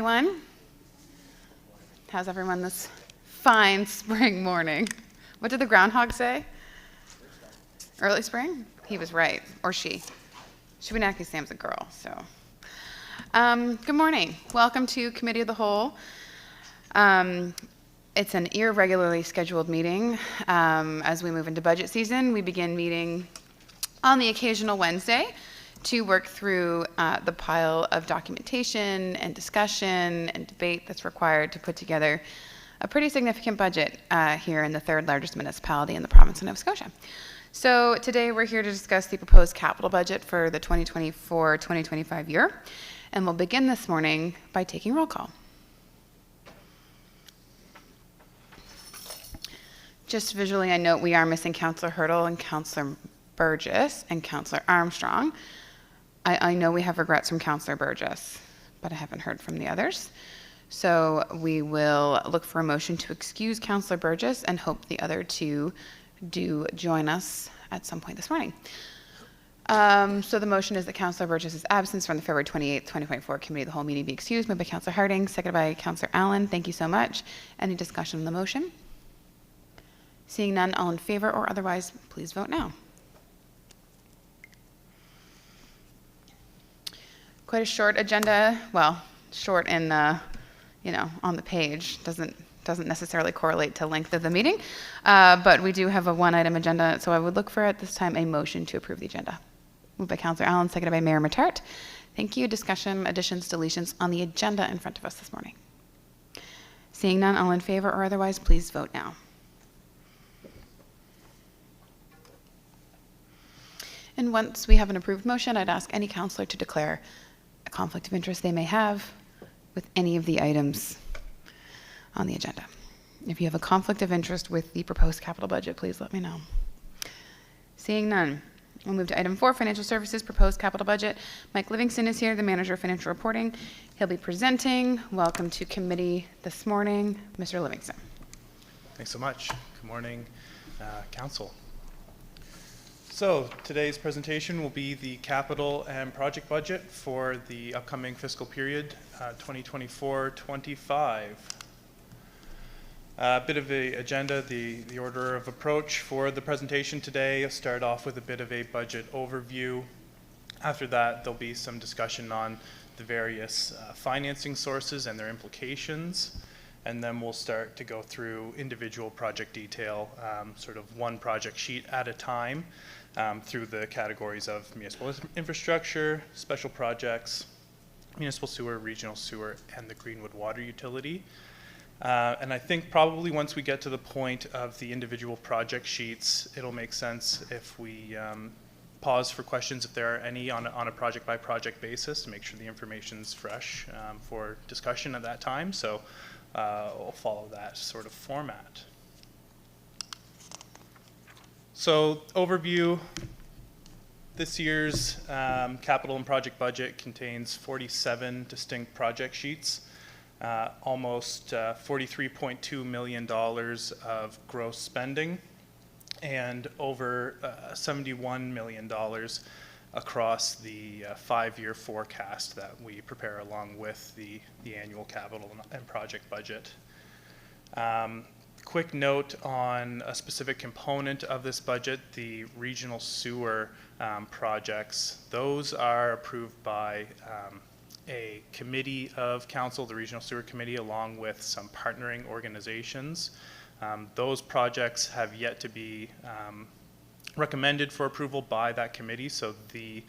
everyone. How's everyone this fine spring morning? What did the groundhog say? Early spring? He was right, or she. Shubenaki Sam's a girl, so. Good morning. Welcome to Committee of the Whole. It's an irregularly scheduled meeting. As we move into budget season, we begin meeting on the occasional Wednesday to work through the pile of documentation and discussion and debate that's required to put together a pretty significant budget here in the third largest municipality in the province of Nova Scotia. So today we're here to discuss the proposed capital budget for the 2024-2025 year, and we'll begin this morning by taking roll call. Just visually, I note we are missing Councillor Hurdle and Councillor Burgess and Councillor Armstrong. I know we have regrets from Councillor Burgess, but I haven't heard from the others. So we will look for a motion to excuse Councillor Burgess and hope the other two do join us at some point this morning. So the motion is that Councillor Burgess's absence from the February 28th, 2024 Committee of the Whole meeting be excused. Moved by Councillor Harding, seconded by Councillor Allen. Thank you so much. Any discussion on the motion? Seeing none, all in favor or otherwise, please vote now. Quite a short agenda. Well, short in, on the page. Doesn't necessarily correlate to length of the meeting, but we do have a one-item agenda, so I would look for at this time a motion to approve the agenda. Moved by Councillor Allen, seconded by Mayor Matart. Thank you. Discussion, additions, deletions on the agenda in front of us this morning. Seeing none, all in favor or otherwise, please vote now. And once we have an approved motion, I'd ask any councillor to declare a conflict of interest they may have with any of the items on the agenda. If you have a conflict of interest with the proposed capital budget, please let me know. Seeing none, we'll move to item 4, financial services, proposed capital budget. Mike Livingston is here, the manager of financial reporting. He'll be presenting. Welcome to committee this morning, Mr. Livingston. Thanks so much. Good morning, council. So today's presentation will be the capital and project budget for the upcoming fiscal period 2024-25. A bit of the agenda, the order of approach for the presentation today. I'll start off with a bit of a budget overview. After that, there'll be some discussion on the various financing sources and their implications. And then we'll start to go through individual project detail, sort of one project sheet at a time, through the categories of municipal infrastructure, special projects, municipal sewer, regional sewer, and the Greenwood water utility. And I think probably once we get to the point of the individual project sheets, it'll make sense if we pause for questions if there are any on a project by project basis to make sure the information's fresh for discussion at that time. So we'll follow that sort of format. So overview, this year's capital and project budget contains 47 distinct project sheets, almost $43.2 million of gross spending, and over $71 million across the 5-year forecast that we prepare along with the annual capital and project budget. Quick note on a specific component of this budget, the regional sewer projects. Those are approved by a committee of council, the Regional Sewer Committee, along with some partnering organizations. Those projects have yet to be recommended for approval by that committee, so the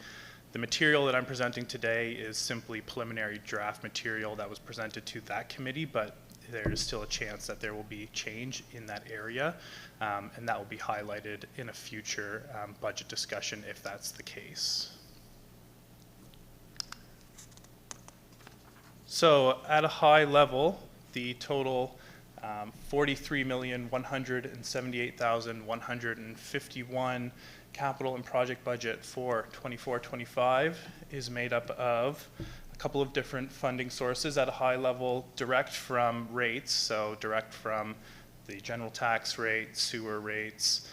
material that I'm presenting today is simply preliminary draft material that was presented to that committee, but there is still a chance that there will be change in that area, and that will be highlighted in a future budget discussion if that's the case. So at a high level, the total $43,178,151 capital and project budget for 24-25 is made up of a couple of different funding sources. At a high level, direct from rates, so direct from the general tax rate, sewer rates,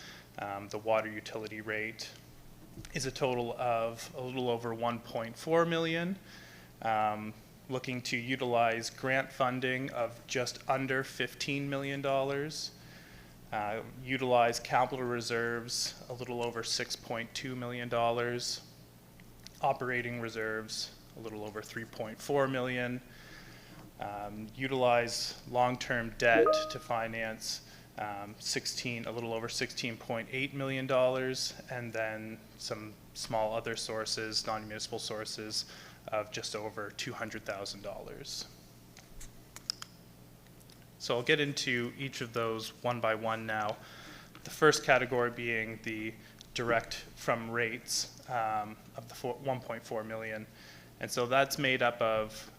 the water utility rate, is a total of a little over $1.4 million. looking to utilize grant funding of just under $15 million, utilize capital reserves a little over $6.2 million, operating reserves a little over $3.4 million, utilize long-term debt to finance a little over $16.8 million, and then some small other sources, non-municipal sources, of just over $200,000. So I'll get into each of those one by one now. The first category being the direct from rates of the 1.4 million. And so that's made up of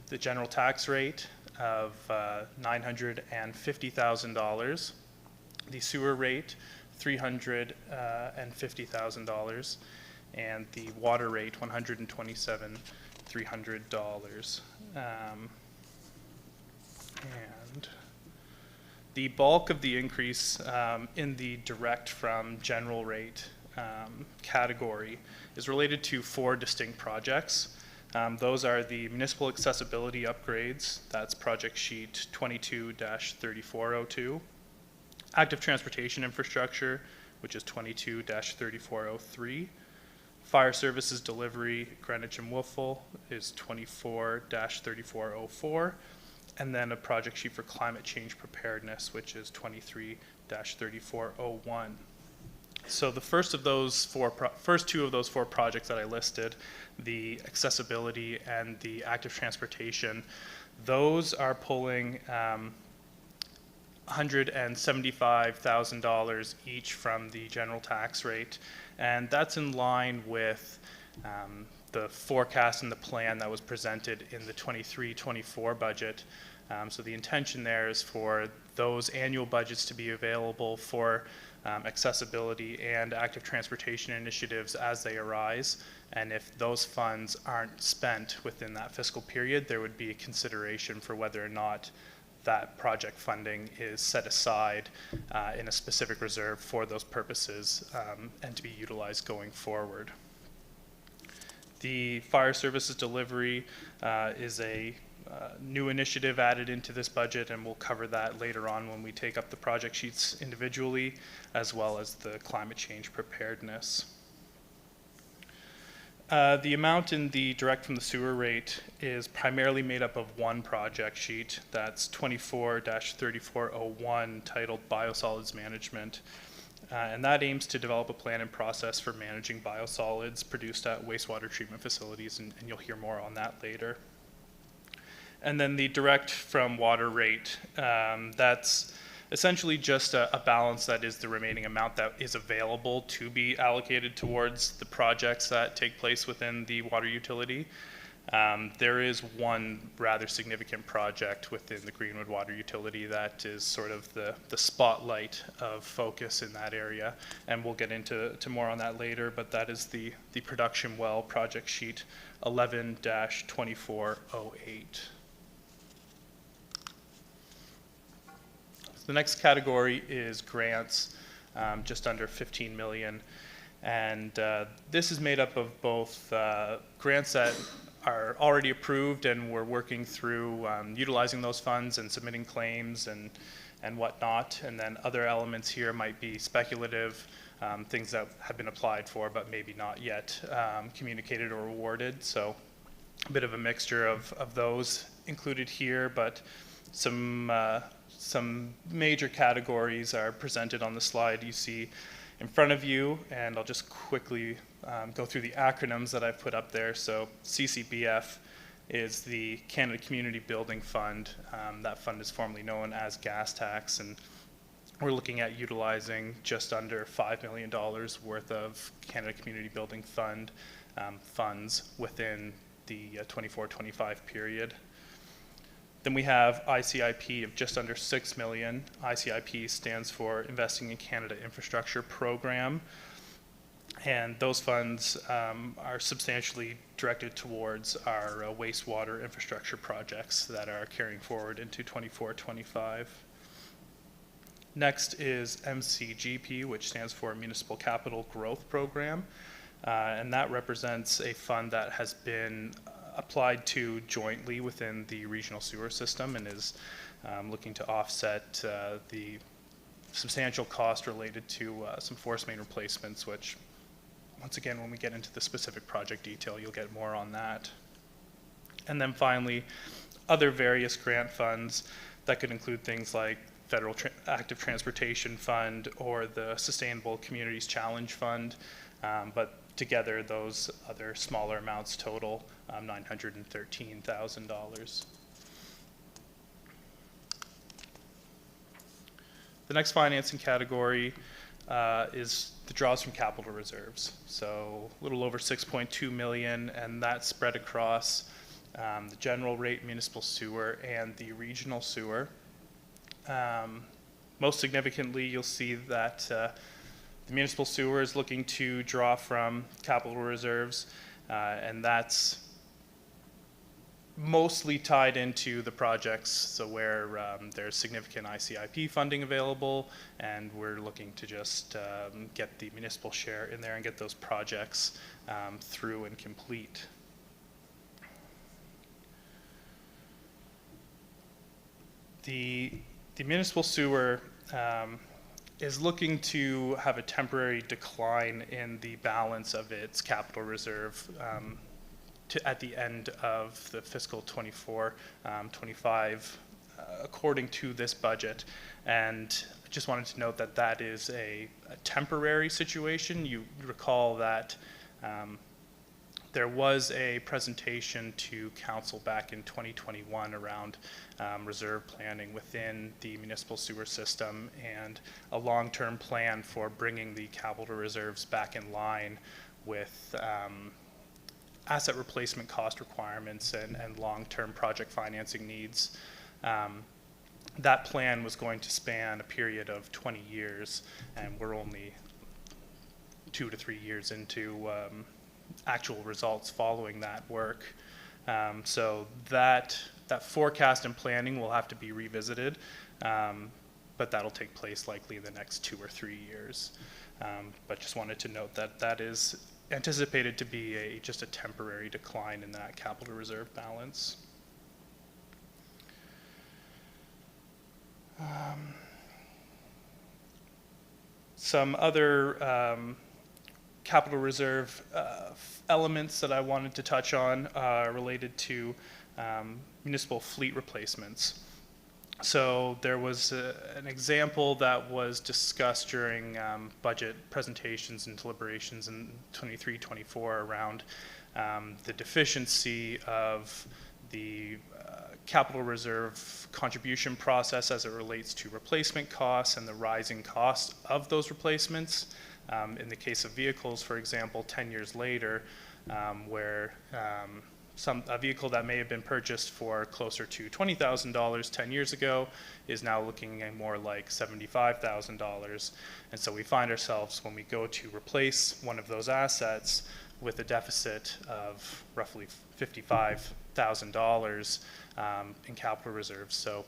the general tax rate of $950,000, the sewer rate, $350,000, and the water rate, $127,300. And the bulk of the increase in the direct from general rate category is related to 4 distinct projects. Those are the municipal accessibility upgrades, that's project sheet 22-3402, active transportation infrastructure, which is 22-3403, fire services delivery, Greenwich and Wolfville is 24-3404, and then a project sheet for climate change preparedness, which is 23-3401. So the first two of those four projects that I listed, the accessibility and the active transportation, those are pulling $175,000 each from the general tax rate, and that's in line with the forecast and the plan that was presented in the 23-24 budget. So the intention there is for those annual budgets to be available for accessibility and active transportation initiatives as they arise. And if those funds aren't spent within that fiscal period, there would be a consideration for whether or not that project funding is set aside in a specific reserve for those purposes and to be utilized going forward. The fire services delivery is a new initiative added into this budget, and we'll cover that later on when we take up the project sheets individually, as well as the climate change preparedness. The amount in the direct from the sewer rate is primarily made up of one project sheet, that's 24-3401, titled Biosolids Management. And that aims to develop a plan and process for managing biosolids produced at wastewater treatment facilities, and you'll hear more on that later. And then the direct from water rate, that's essentially just a balance that is the remaining amount that is available to be allocated towards the projects that take place within the water utility. There is one rather significant project within the Greenwood Water Utility that is sort of the spotlight of focus in that area, and we'll get into more on that later, but that is the production well project sheet 11-2408. The next category is grants, just under 15 million. And this is made up of both grants that are already approved and we're working through utilizing those funds and submitting claims and whatnot. And then other elements here might be speculative, things that have been applied for but maybe not yet communicated or awarded. So a bit of a mixture of those included here, but some major categories are presented on the slide you see in front of you, and I'll just quickly go through the acronyms that I've put up there. So CCBF is the Canada Community Building Fund. That fund is formerly known as gas tax, and we're looking at utilizing just under $5 million worth of Canada Community Building Fund funds within the 24-25 period. Then we have ICIP of just under 6 million. ICIP stands for Investing in Canada Infrastructure Program. And those funds are substantially directed towards our wastewater infrastructure projects that are carrying forward into 24-25. Next is MCGP, which stands for Municipal Capital Growth Program. And that represents a fund that has been applied to jointly within the regional sewer system and is looking to offset the substantial cost related to some force main replacements, which, once again, when we get into the specific project detail, you'll get more on that. And then finally, other various grant funds that could include things like Federal Active Transportation Fund or the Sustainable Communities Challenge Fund, but together those other smaller amounts total $913,000. The next financing category is the draws from capital reserves. So a little over 6.2 million, and that's spread across the general rate municipal sewer and the regional sewer. Most significantly, you'll see that the municipal sewer is looking to draw from capital reserves, and that's mostly tied into the projects, so where there's significant ICIP funding available, and we're looking to just get the municipal share in there and get those projects through and complete. The municipal sewer is looking to have a temporary decline in the balance of its capital reserve at the end of the fiscal 24-25 according to this budget. And I just wanted to note that that is a temporary situation. You recall that there was a presentation to council back in 2021 around reserve planning within the municipal sewer system and a long-term plan for bringing the capital reserves back in line with asset replacement cost requirements and long-term project financing needs. That plan was going to span a period of 20 years, and we're only 2 to 3 years into actual results following that work. So that forecast and planning will have to be revisited, but that'll take place likely in the next 2 or 3 years. But just wanted to note that that is anticipated to be just a temporary decline in that capital reserve balance. Some other capital reserve elements that I wanted to touch on are related to municipal fleet replacements. So there was an example that was discussed during budget presentations and deliberations in 23-24 around the deficiency of the capital reserve contribution process as it relates to replacement costs and the rising costs of those replacements. In the case of vehicles, for example, 10 years later, where a vehicle that may have been purchased for closer to $20,000 10 years ago is now looking at more like $75,000. And so we find ourselves, when we go to replace one of those assets, with a deficit of roughly $55,000 in capital reserves. So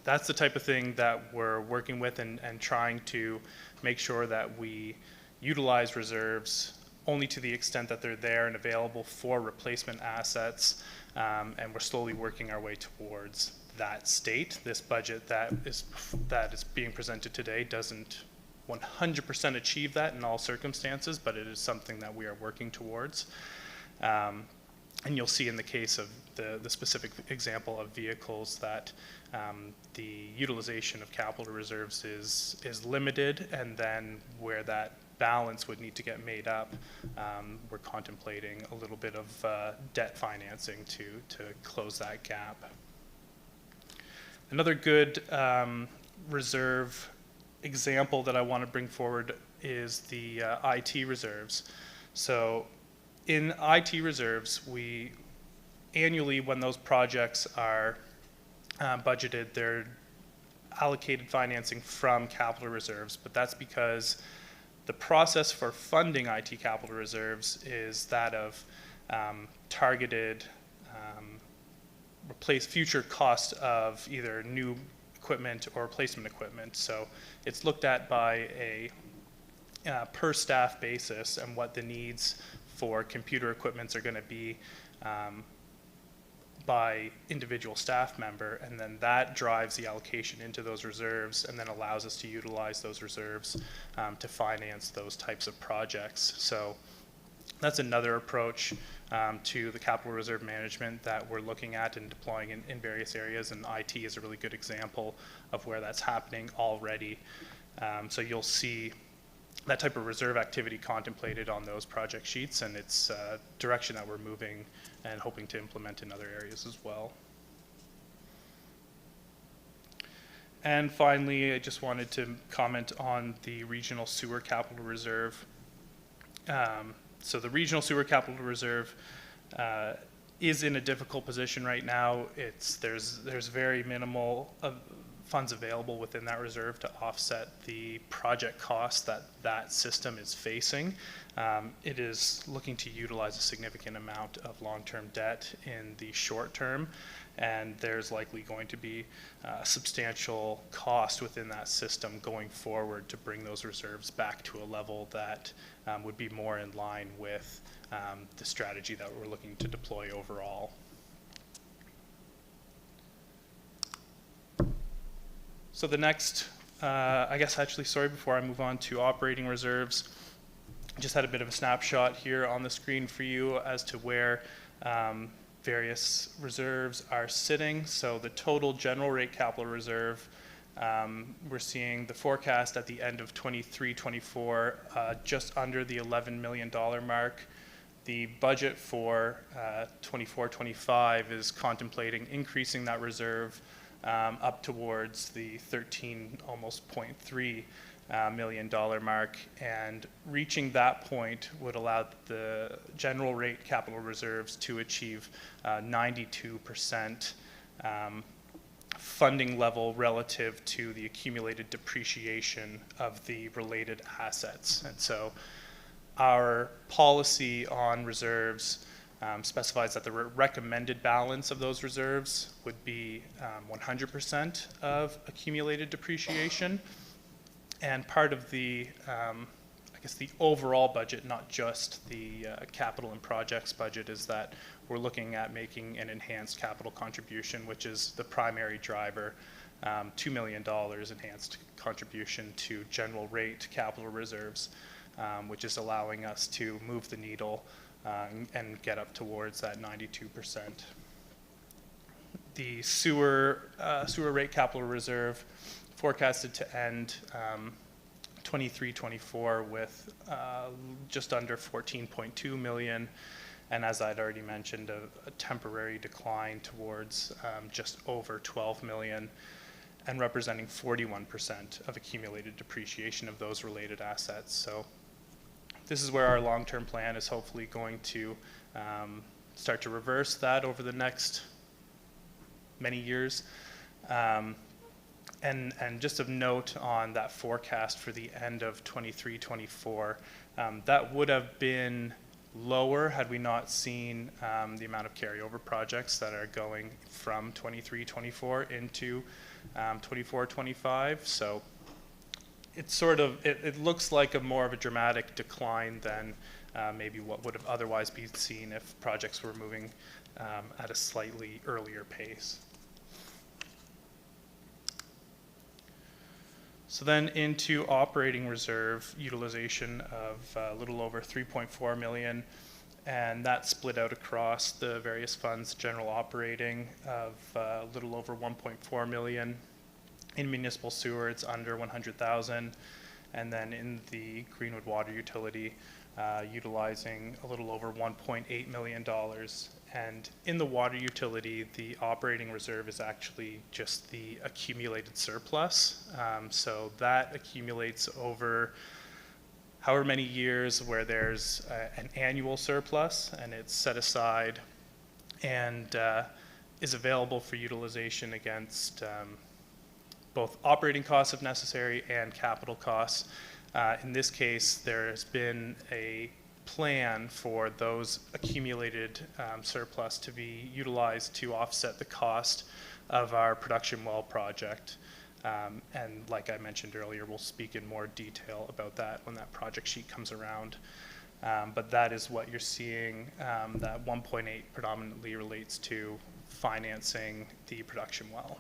that's the type of thing that we're working with and trying to make sure that we utilize reserves only to the extent that they're there and available for replacement assets, and we're slowly working our way towards that state. This budget that is being presented today doesn't 100% achieve that in all circumstances, but it is something that we are working towards. And you'll see in the case of the specific example of vehicles that the utilization of capital reserves is limited, and then where that balance would need to get made up, we're contemplating a little bit of debt financing to close that gap. Another good reserve example that I want to bring forward is the IT reserves. So in IT reserves, we annually, when those projects are budgeted, they're allocated financing from capital reserves, but that's because the process for funding IT capital reserves is that of targeted future cost of either new equipment or replacement equipment. So it's looked at by a per staff basis and what the needs for computer equipments are going to be by individual staff member, and then that drives the allocation into those reserves and then allows us to utilize those reserves to finance those types of projects. So that's another approach to the capital reserve management that we're looking at and deploying in various areas, and IT is a really good example of where that's happening already. So you'll see that type of reserve activity contemplated on those project sheets, and it's a direction that we're moving and hoping to implement in other areas as well. And finally, I just wanted to comment on the regional sewer capital reserve. So the regional sewer capital reserve is in a difficult position right now. There's very minimal funds available within that reserve to offset the project costs that system is facing. It is looking to utilize a significant amount of long-term debt in the short term, and there's likely going to be substantial cost within that system going forward to bring those reserves back to a level that would be more in line with the strategy that we're looking to deploy overall. So the next, I guess actually, sorry, before I move on to operating reserves, just had a bit of a snapshot here on the screen for you as to where various reserves are sitting. So the total general rate capital reserve, we're seeing the forecast at the end of 23-24 just under the $11 million mark. The budget for 24-25 is contemplating increasing that reserve up towards the 13, almost $0.3 million mark, and reaching that point would allow the general rate capital reserves to achieve 92% funding level relative to the accumulated depreciation of the related assets. And so our policy on reserves specifies that the recommended balance of those reserves would be 100% of accumulated depreciation. And part of the, I guess the overall budget, not just the capital and projects budget, is that we're looking at making an enhanced capital contribution, which is the primary driver, $2 million enhanced contribution to general rate capital reserves, which is allowing us to move the needle and get up towards that 92%. The sewer rate capital reserve forecasted to end 23-24 with just under 14.2 million, and as I'd already mentioned, a temporary decline towards just over 12 million, and representing 41% of accumulated depreciation of those related assets. So this is where our long-term plan is hopefully going to start to reverse that over the next many years. And just of note on that forecast for the end of 23-24, that would have been lower had we not seen the amount of carryover projects that are going from 23-24 into 24-25. So it's sort of, it looks like more of a dramatic decline than maybe what would have otherwise been seen if projects were moving at a slightly earlier pace. So then into operating reserve utilization of a little over 3.4 million, and that's split out across the various funds. General operating of a little over 1.4 million. In municipal sewer, it's under 100,000, and then in the Greenwood water utility, utilizing a little over $1.8 million. And in the water utility, the operating reserve is actually just the accumulated surplus. So that accumulates over however many years where there's an annual surplus, and it's set aside and is available for utilization against both operating costs if necessary and capital costs. In this case, there's been a plan for those accumulated surplus to be utilized to offset the cost of our production well project. And like I mentioned earlier, we'll speak in more detail about that when that project sheet comes around. But that is what you're seeing. That 1.8 predominantly relates to financing the production well.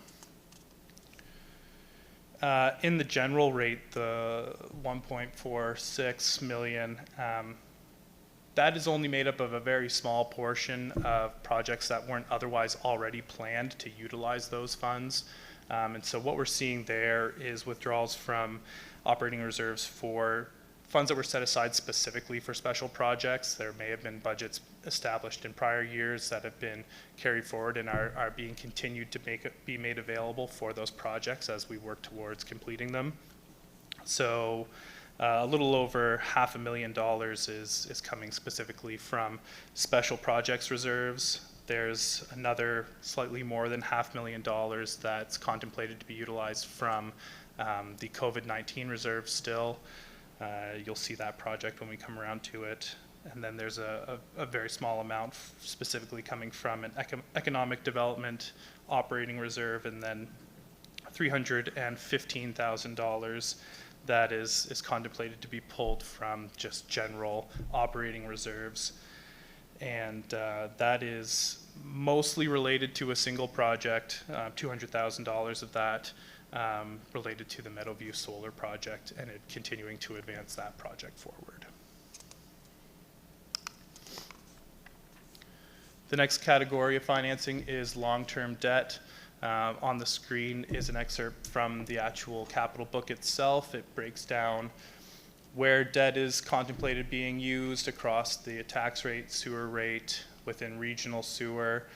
In the general rate, the 1.46 million, that is only made up of a very small portion of projects that weren't otherwise already planned to utilize those funds. And so what we're seeing there is withdrawals from operating reserves for funds that were set aside specifically for special projects. There may have been budgets established in prior years that have been carried forward and are being continued to be made available for those projects as we work towards completing them. So a little over $500,000 is coming specifically from special projects reserves. There's another slightly more than $500,000 that's contemplated to be utilized from the COVID-19 reserve still. You'll see that project when we come around to it. And then there's a very small amount specifically coming from an economic development operating reserve, and then $315,000 that is contemplated to be pulled from just general operating reserves. And that is mostly related to a single project, $200,000 of that related to the Meadowview Solar project, and it continuing to advance that project forward. The next category of financing is long-term debt. On the screen is an excerpt from the actual capital book itself. It breaks down where debt is contemplated being used across the tax rate, sewer rate, within regional sewer,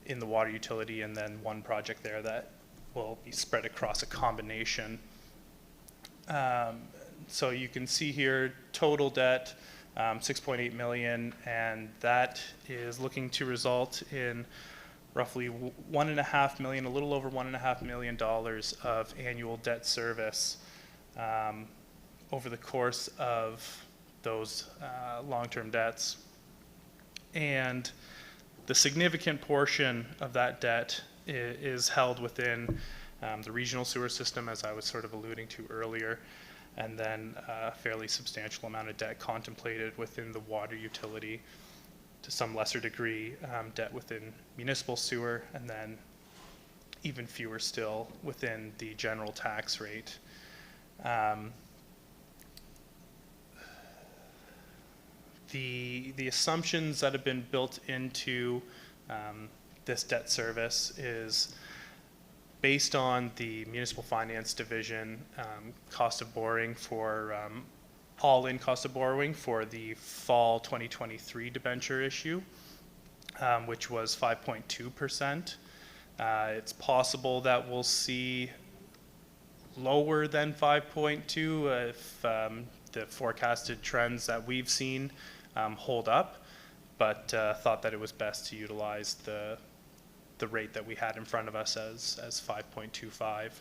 in the water utility, and then one project there that will be spread across a combination. So you can see here total debt, 6.8 million, and that is looking to result in roughly 1.5 million, a little over $1.5 million of annual debt service over the course of those long-term debts. And the significant portion of that debt is held within the regional sewer system, as I was sort of alluding to earlier, and then a fairly substantial amount of debt contemplated within the water utility, to some lesser degree debt within municipal sewer, and then even fewer still within the general tax rate. The assumptions that have been built into this debt service is based on the municipal finance division cost of borrowing for all-in cost of borrowing for the fall 2023 debenture issue, which was 5.2%. It's possible that we'll see lower than 5.2 if the forecasted trends that we've seen hold up, but thought that it was best to utilize the rate that we had in front of us as 5.25.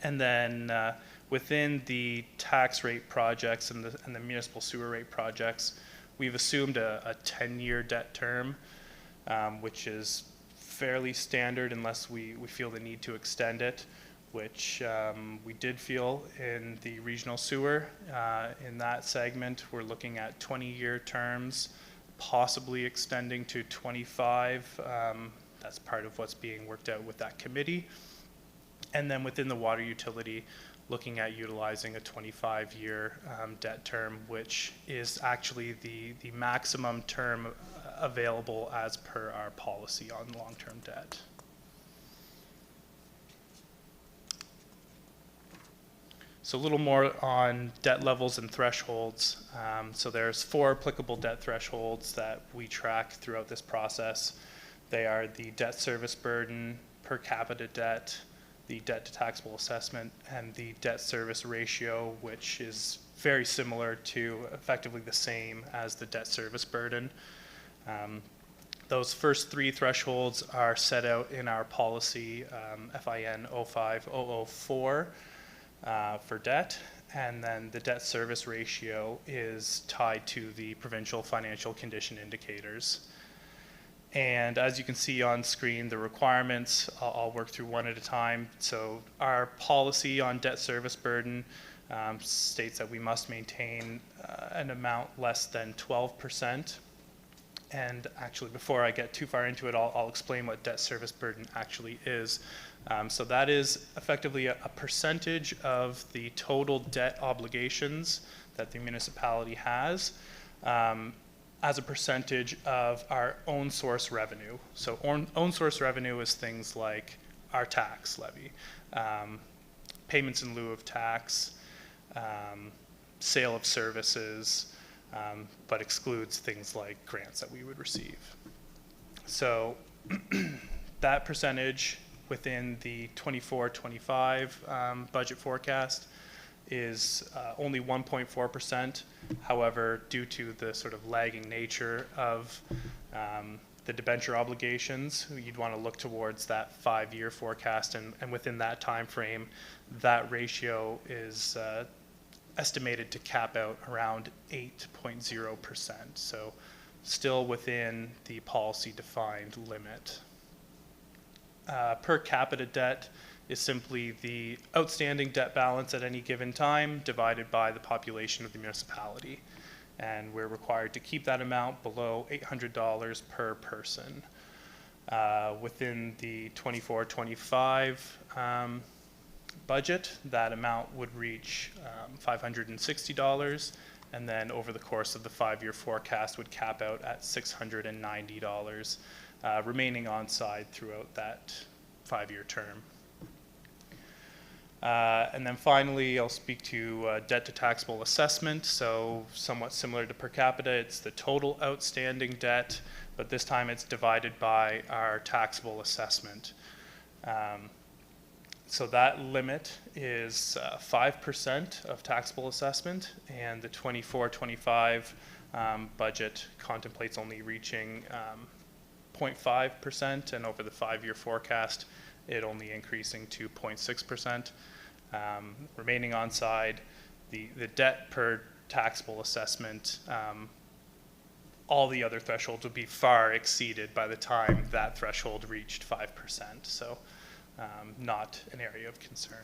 And then within the tax rate projects and the municipal sewer rate projects, we've assumed a 10-year debt term, which is fairly standard unless we feel the need to extend it, which we did feel in the regional sewer. In that segment, we're looking at 20-year terms, possibly extending to 25. That's part of what's being worked out with that committee. And then within the water utility, looking at utilizing a 25-year debt term, which is actually the maximum term available as per our policy on long-term debt. So a little more on debt levels and thresholds. So there's 4 applicable debt thresholds that we track throughout this process. They are the debt service burden, per capita debt, the debt to taxable assessment, and the debt service ratio, which is very similar to, effectively the same as the debt service burden. Those first 3 thresholds are set out in our policy, FIN 05004 for debt, and then the debt service ratio is tied to the provincial financial condition indicators. And as you can see on screen, the requirements, I'll work through one at a time. So our policy on debt service burden states that we must maintain an amount less than 12%. And actually, before I get too far into it, I'll explain what debt service burden actually is. So that is effectively a percentage of the total debt obligations that the municipality has as a percentage of our own source revenue. So own source revenue is things like our tax levy, payments in lieu of tax, sale of services, but excludes things like grants that we would receive. So that percentage within the 24-25 budget forecast is only 1.4%. However, due to the sort of lagging nature of the debenture obligations, you'd want to look towards that 5-year forecast, and within that time frame, that ratio is estimated to cap out around 8.0%. So still within the policy defined limit. Per capita debt is simply the outstanding debt balance at any given time divided by the population of the municipality. And we're required to keep that amount below $800 per person. Within the 24-25 budget, that amount would reach $560, and then over the course of the 5-year forecast would cap out at $690, remaining on side throughout that 5-year term. And then finally, I'll speak to debt to taxable assessment. So somewhat similar to per capita, it's the total outstanding debt, but this time it's divided by our taxable assessment. So that limit is 5% of taxable assessment, and the 24-25 budget contemplates only reaching 0.5%, and over the 5-year forecast, it only increasing to 0.6%. Remaining on side, the debt per taxable assessment, all the other thresholds would be far exceeded by the time that threshold reached 5%. So not an area of concern.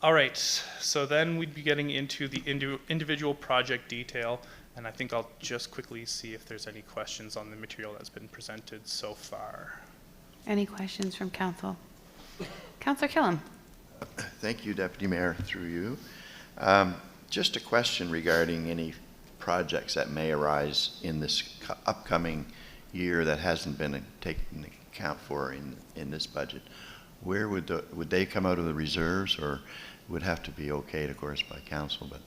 All right, so then we'd be getting into the individual project detail, and I think I'll just quickly see if there's any questions on the material that's been presented so far. Any questions from council? Councillor Killam. Thank you, Deputy Mayor, through you. Just a question regarding any projects that may arise in this upcoming year that hasn't been taken account for in this budget. Where would they come out of the reserves, or would have to be okayed, of course, by council? But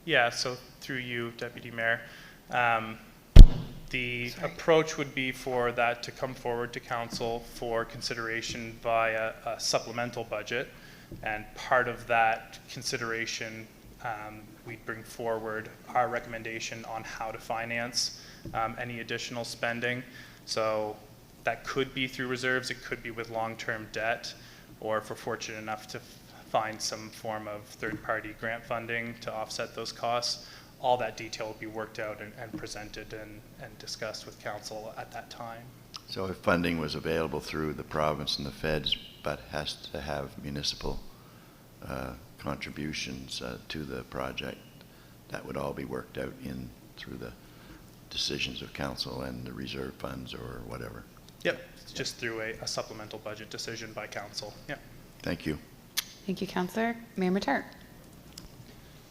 yeah, so through you, Deputy Mayor, the approach would be for that to come forward to council for consideration via a supplemental budget, and part of that consideration, we'd bring forward our recommendation on how to finance any additional spending. So that could be through reserves, it could be with long-term debt, or if we're fortunate enough to find some form of third-party grant funding to offset those costs. All that detail will be worked out and presented and discussed with council at that time. so if funding was available through the province and the feds, but has to have municipal contributions to the project, that would all be worked out through the decisions of council and the reserve funds or whatever. Yep, it's just through a supplemental budget decision by council. Yep. Thank you. Thank you, Councillor. Mayor Matart.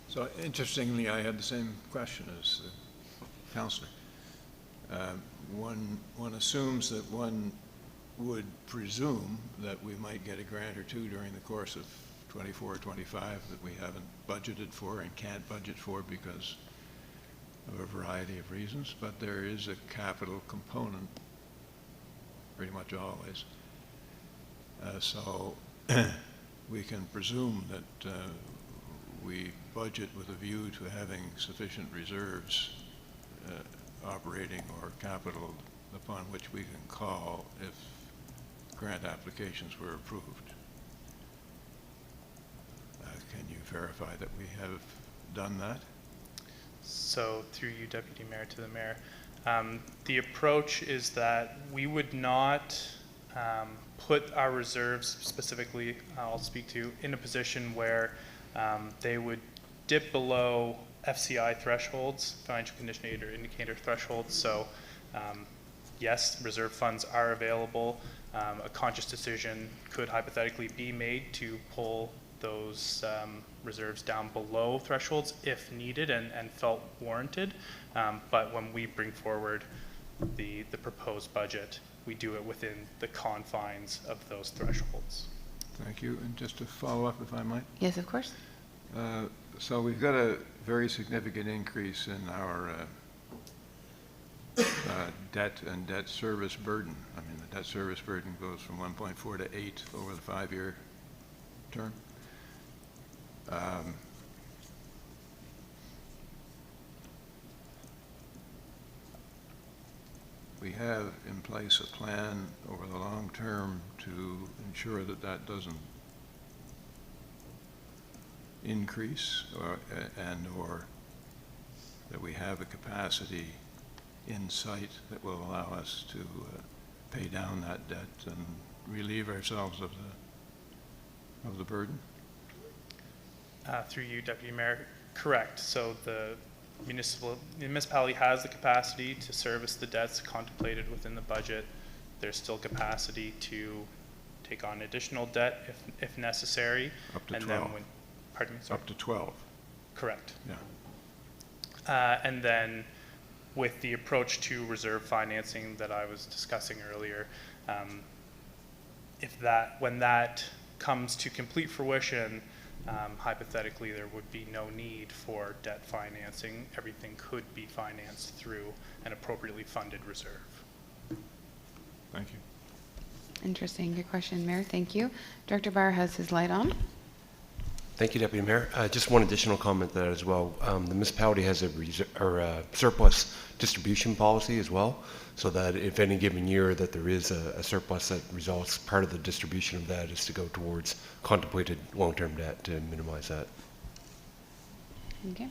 So interestingly, I had the same question as the councillor. One assumes that one would presume that we might get a grant or two during the course of 24-25 that we haven't budgeted for and can't budget for because of a variety of reasons, but there is a capital component pretty much always. So we can presume that we budget with a view to having sufficient reserves operating or capital upon which we can call if grant applications were approved. Can you verify that we have done that? So through you, Deputy Mayor, to the Mayor, the approach is that we would not put our reserves specifically, I'll speak to, in a position where they would dip below FCI thresholds, financial condition indicator thresholds. So yes, reserve funds are available. A conscious decision could hypothetically be made to pull those reserves down below thresholds if needed and felt warranted. But when we bring forward the proposed budget, we do it within the confines of those thresholds. Thank you. And just to follow up, if I might. Yes, of course. So we've got a very significant increase in our debt and debt service burden. I mean, the debt service burden goes from 1.4 to 8 over the 5-year term. We have in place a plan over the long term to ensure that that doesn't increase or that we have a capacity in sight that will allow us to pay down that debt and relieve ourselves of the burden? Through you, Deputy Mayor, correct. So the municipality has the capacity to service the debts contemplated within the budget. There's still capacity to take on additional debt if necessary. Up to and 12. Then pardon me, sorry. Up to 12. Correct. Yeah. And then with the approach to reserve financing that I was discussing earlier, when that comes to complete fruition, hypothetically, there would be no need for debt financing. Everything could be financed through an appropriately funded reserve. Thank you. Interesting. Good question, Mayor. Thank you. Director Barr has his light on. Thank you, Deputy Mayor. Just one additional comment to that as well. The municipality has a surplus distribution policy as well, so that if any given year that there is a surplus that results, part of the distribution of that is to go towards contemplated long-term debt to minimize that. Okay.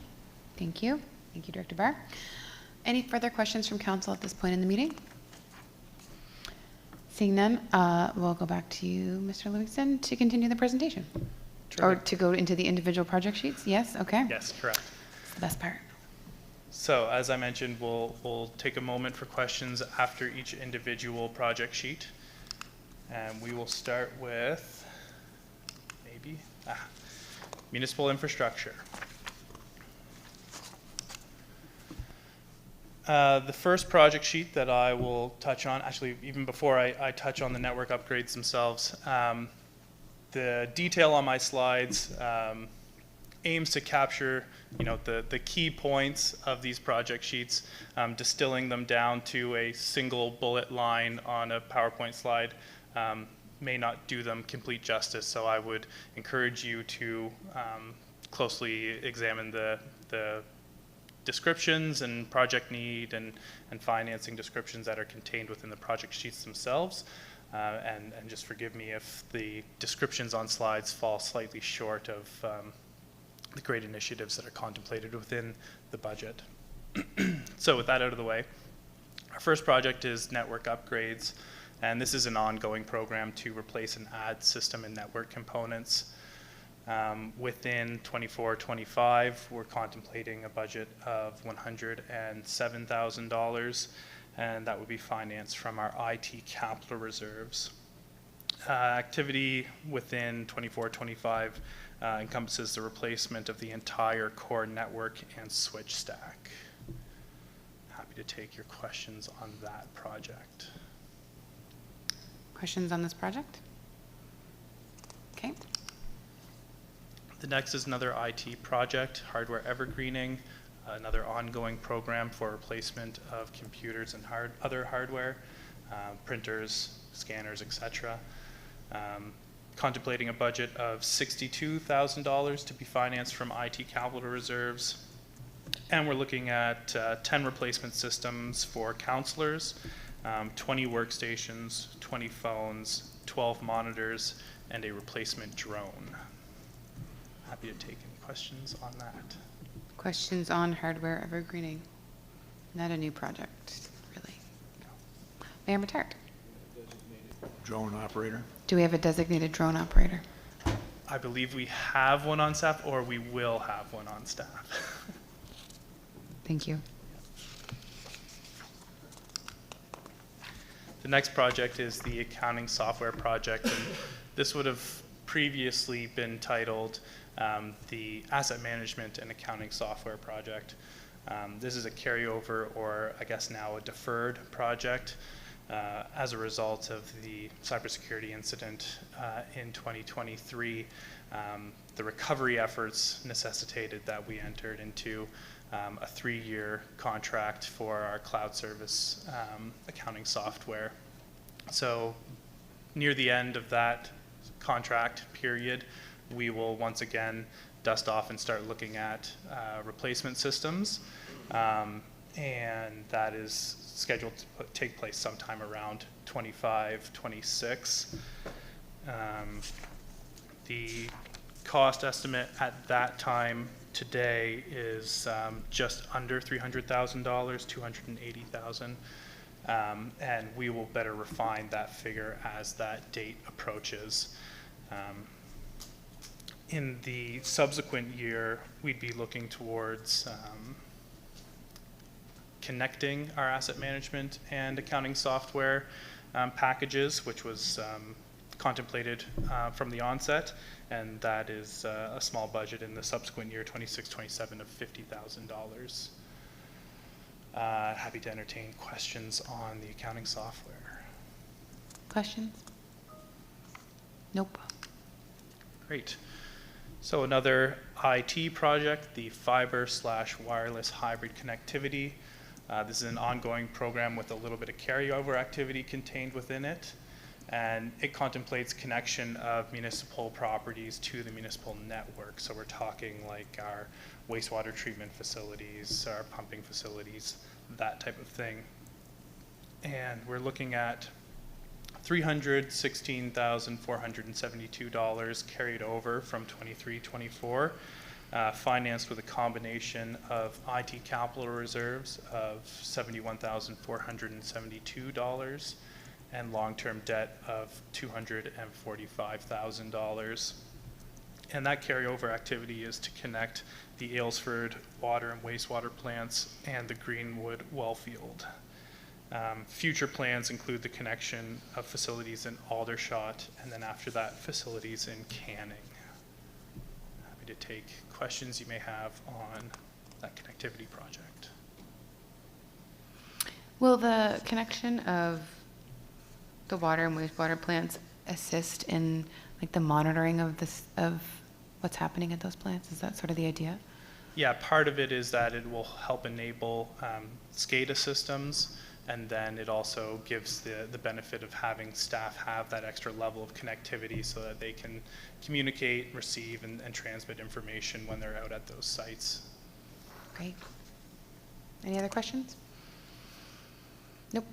Thank you. Thank you, Director Barr. Any further questions from council at this point in the meeting? Seeing none, we'll go back to you, Mr. Livingston, to continue the presentation. Or to go into the individual project sheets? Yes? Okay. Yes, correct. It's the best part. So as I mentioned, we'll take a moment for questions after each individual project sheet. And we will start with municipal infrastructure. The first project sheet that I will touch on, actually even before I touch on the network upgrades themselves, the detail on my slides aims to capture, the key points of these project sheets, distilling them down to a single bullet line on a PowerPoint slide may not do them complete justice. So I would encourage you to closely examine the descriptions and project need and financing descriptions that are contained within the project sheets themselves. And just forgive me if the descriptions on slides fall slightly short of the great initiatives that are contemplated within the budget. So with that out of the way, our first project is network upgrades, and this is an ongoing program to replace and add system and network components. Within 24-25, we're contemplating a budget of $107,000. And that would be financed from our IT capital reserves. Activity within 24-25 encompasses the replacement of the entire core network and switch stack. Happy to take your questions on that project. Questions on this project? Okay. The next is another IT project, hardware evergreening. Another ongoing program for replacement of computers and other hardware, printers, scanners, etc. Contemplating a budget of $62,000 to be financed from IT capital reserves. And we're looking at 10 replacement systems for counselors, 20 workstations, 20 phones, 12 monitors, and a replacement drone. Happy to take any questions on that. Questions on hardware evergreening? Not a new project, really. Mayor Matart. drone operator? Do we have a designated drone operator? I believe we have one on staff, or we will have one on staff. Thank you. The next project is the accounting software project, and this would have previously been titled the Asset Management and Accounting Software Project. This is a carryover, or I guess now a deferred project, as a result of the cybersecurity incident in 2023. The recovery efforts necessitated that we entered into a 3-year contract for our cloud service accounting software. So near the end of that contract period, we will once again dust off and start looking at replacement systems. And that is scheduled to take place sometime around 25, 26. The cost estimate at that time today is just under $300,000, $280,000. And we will better refine that figure as that date approaches. In the subsequent year, we'd be looking towards connecting our asset management and accounting software packages, which was contemplated from the onset, and that is a small budget in the subsequent year, 26-27, of $50,000. Happy to entertain questions on the accounting software. Questions? Nope. Great. So another IT project, the fiber/wireless hybrid connectivity. This is an ongoing program with a little bit of carryover activity contained within it. And it contemplates connection of municipal properties to the municipal network. So we're talking like our wastewater treatment facilities, our pumping facilities, that type of thing. And we're looking at $316,472 carried over from 23-24, financed with a combination of IT capital reserves of $71,472 and long-term debt of $245,000. And that carryover activity is to connect the Aylesford water and wastewater plants and the Greenwood well field. Future plans include the connection of facilities in Aldershot, and then after that, facilities in Canning. Happy to take questions you may have on that connectivity project. Will the connection of the water and wastewater plants assist in like the monitoring of this, of what's happening at those plants? Is that sort of the idea? Yeah, part of it is that it will help enable SCADA systems, and then it also gives the benefit of having staff have that extra level of connectivity so that they can communicate, receive, and transmit information when they're out at those sites. Great. Any other questions? Nope.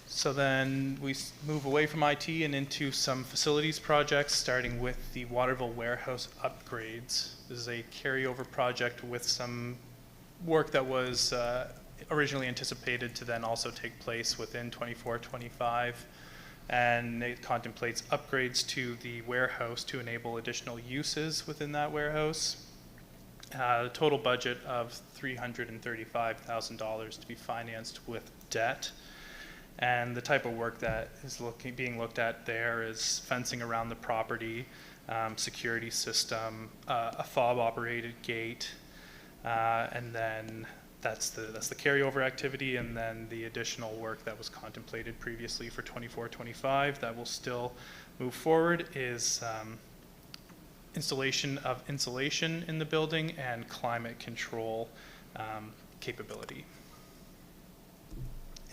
So then we move away from IT and into some facilities projects, starting with the Waterville warehouse upgrades. This is a carryover project with some work that was originally anticipated to then also take place within 24-25. And it contemplates upgrades to the warehouse to enable additional uses within that warehouse. The total budget of $335,000 to be financed with debt. And the type of work that is being looked at there is fencing around the property, security system, a fob-operated gate, and then that's the carryover activity, and then the additional work that was contemplated previously for 24-25 that will still move forward is installation of insulation in the building and climate control capability.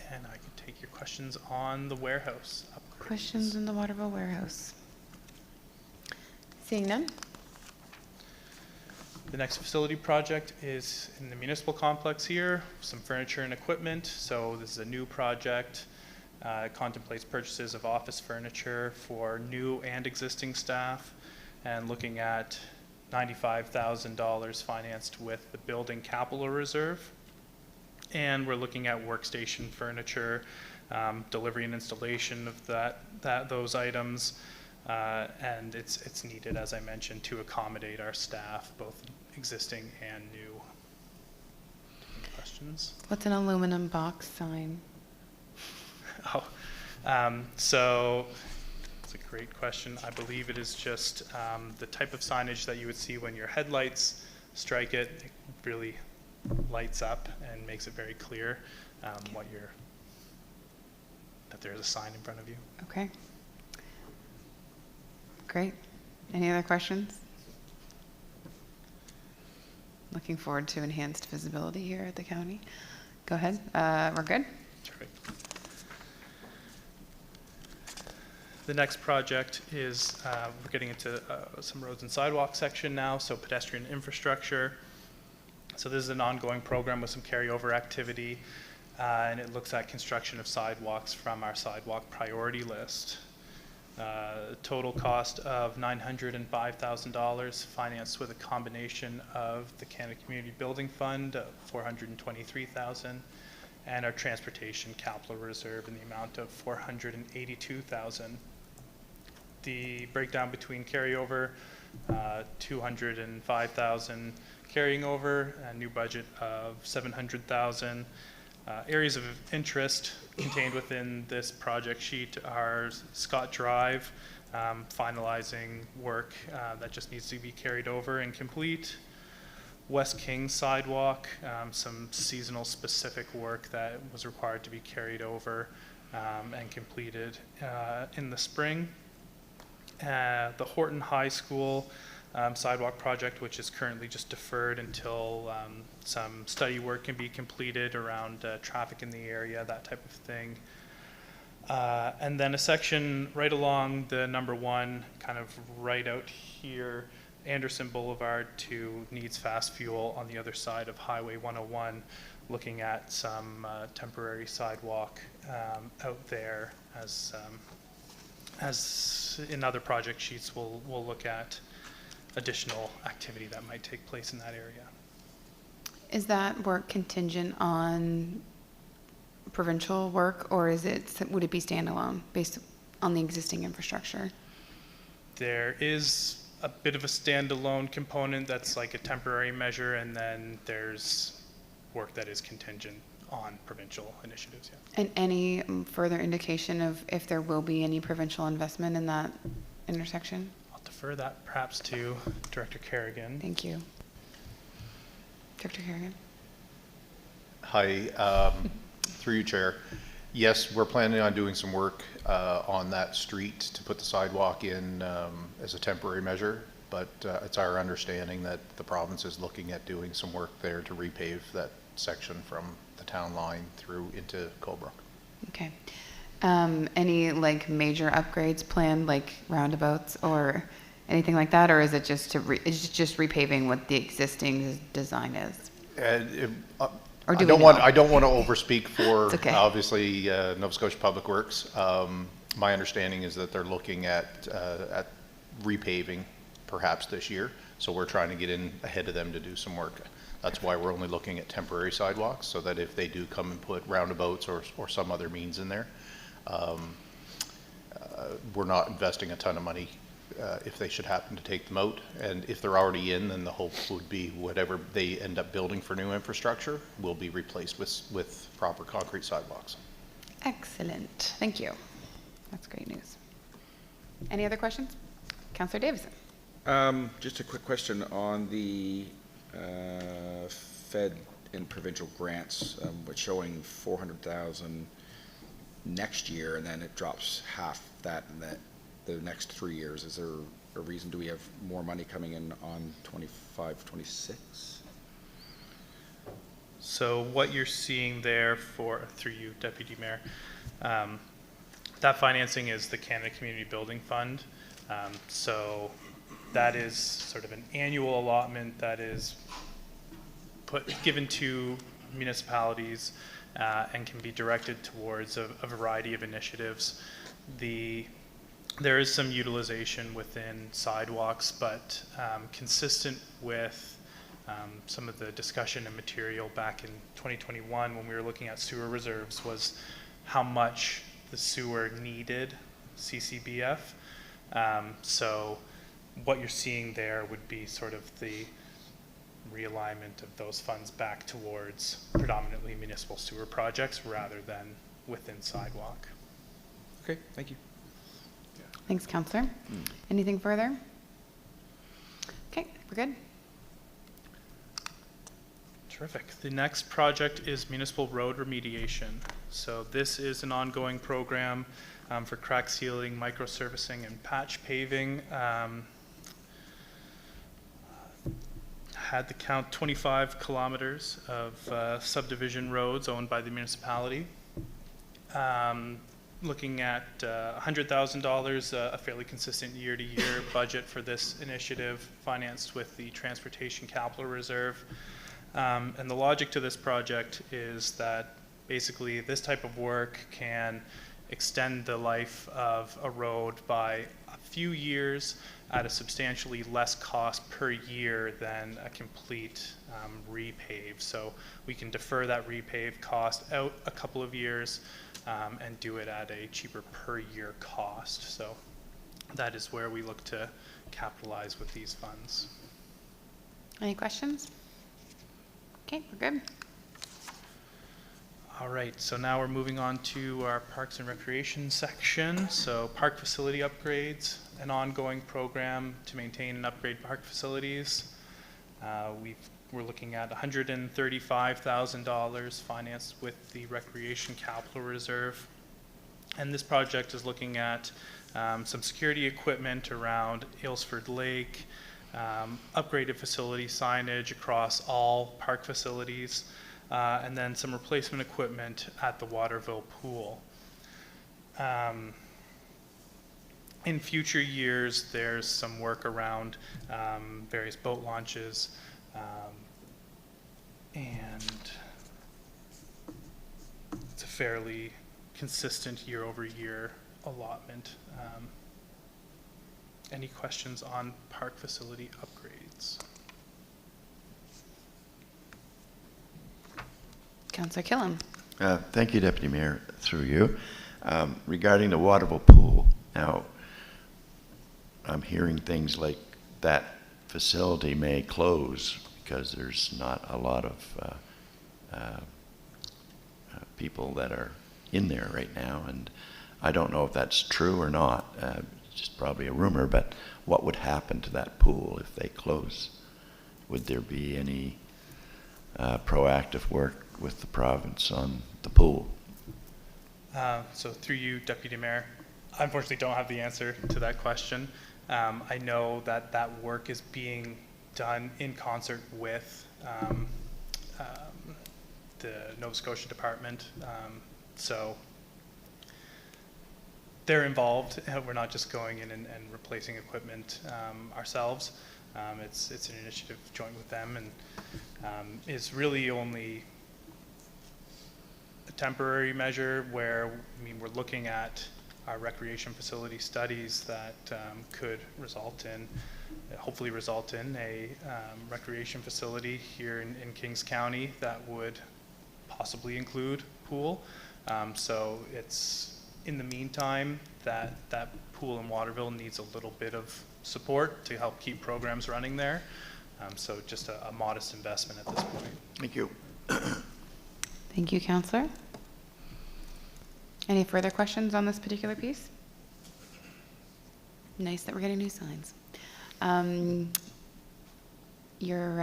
And I can take your questions on the warehouse upgrades. Questions in the Waterville warehouse? Seeing none? The next facility project is in the municipal complex here, some furniture and equipment. So this is a new project. It contemplates purchases of office furniture for new and existing staff, and looking at $95,000 financed with the building capital reserve. And we're looking at workstation furniture delivery and installation of those items. And it's needed, as I mentioned, to accommodate our staff, both existing and new. Any questions? What's an aluminum box sign? Oh, so it's a great question. I believe it is just the type of signage that you would see when your headlights strike it. It really lights up and makes it very clear that there's a sign in front of you. Okay. Great. Any other questions? Looking forward to enhanced visibility here at the county. Go ahead. We're good? Terrific. The next project is, we're getting into some roads and sidewalk section now, so pedestrian infrastructure. So this is an ongoing program with some carryover activity, and it looks at construction of sidewalks from our sidewalk priority list. Total cost of $905,000, financed with a combination of the Canada Community Building Fund, $423,000, and our transportation capital reserve in the amount of $482,000. The breakdown between carryover, $205,000 carrying over, a new budget of $700,000. Areas of interest contained within this project sheet are Scott Drive, finalizing work that just needs to be carried over and complete. West King sidewalk, some seasonal specific work that was required to be carried over and completed in the spring. The Horton High School sidewalk project, which is currently just deferred until some study work can be completed around traffic in the area, that type of thing. And then a section right along the number one, kind of right out here, Anderson Boulevard to Needs Fast Fuel on the other side of Highway 101, looking at some temporary sidewalk out there as in other project sheets, we'll look at additional activity that might take place in that area. Is that work contingent on provincial work, or would it be standalone based on the existing infrastructure? There is a bit of a standalone component that's like a temporary measure, and then there's work that is contingent on provincial initiatives. Yeah. And any further indication of if there will be any provincial investment in that intersection? I'll defer that perhaps to Director Kerrigan. Thank you. Director Kerrigan. Hi, through you, Chair. Yes, we're planning on doing some work on that street to put the sidewalk in as a temporary measure, but it's our understanding that the province is looking at doing some work there to repave that section from the town line through into Colebrook. Okay. Any like major upgrades planned, like roundabouts or anything like that, or is it just is it just repaving what the existing design is? Or I don't want to overspeak for okay. Obviously Nova Scotia Public Works. My understanding is that they're looking at repaving perhaps this year, so we're trying to get in ahead of them to do some work. That's why we're only looking at temporary sidewalks, so that if they do come and put roundabouts or some other means in there, we're not investing a ton of money if they should happen to take them out. And if they're already in, then the hope would be whatever they end up building for new infrastructure will be replaced with proper concrete sidewalks. Excellent. Thank you. That's great news. Any other questions? Councillor Davison. Just a quick question on the Fed and provincial grants, but showing 400,000 next year, and then it drops half that in the next 3 years. Is there a reason? Do we have more money coming in on 25, 26? So what you're seeing there through you, Deputy Mayor, that financing is the Canada Community Building Fund. So that is sort of an annual allotment that is given to municipalities and can be directed towards a variety of initiatives. There is some utilization within sidewalks, but consistent with some of the discussion and material back in 2021 when we were looking at sewer reserves was how much the sewer needed CCBF. So what you're seeing there would be sort of the realignment of those funds back towards predominantly municipal sewer projects rather than within sidewalk. Okay, thank you. Thanks, Councillor. Anything further? Okay, we're good. Terrific. The next project is municipal road remediation. So this is an ongoing program for crack sealing, microservicing, and patch paving. Had the count 25 kilometers of subdivision roads owned by the municipality. Looking at $100,000, a fairly consistent year-to-year budget for this initiative, financed with the Transportation Capital Reserve. And the logic to this project is that basically this type of work can extend the life of a road by a few years at a substantially less cost per year than a complete repave. So we can defer that repave cost out a couple of years and do it at a cheaper per year cost. So that is where we look to capitalize with these funds. Any questions? Okay, we're good. All right, so now we're moving on to our Parks and Recreation section. So park facility upgrades, an ongoing program to maintain and upgrade park facilities. We're looking at $135,000 financed with the Recreation Capital Reserve. And this project is looking at some security equipment around Aylesford Lake, upgraded facility signage across all park facilities, and then some replacement equipment at the Waterville Pool. In future years, there's some work around various boat launches, and it's a fairly consistent year-over-year allotment. Any questions on park facility upgrades? Councillor Killam. Thank you, Deputy Mayor, through you. Regarding the Waterville Pool, now, I'm hearing things like that facility may close because there's not a lot of people that are in there right now, and I don't know if that's true or not. It's just probably a rumor, but what would happen to that pool if they close? Would there be any proactive work with the province on the pool? So through you, Deputy Mayor, I unfortunately don't have the answer to that question. I know that that work is being done in concert with the Nova Scotia Department. So they're involved. We're not just going in and replacing equipment ourselves. It's an initiative joint with them, and is really only a temporary measure where, I mean, we're looking at our recreation facility studies that could result in, hopefully result in a recreation facility here in Kings County that would possibly include pool. So it's, in the meantime, that pool in Waterville needs a little bit of support to help keep programs running there. So just a modest investment at this point. Thank you. Thank you, Councillor. Any further questions on this particular piece? Nice that we're getting new signs. Your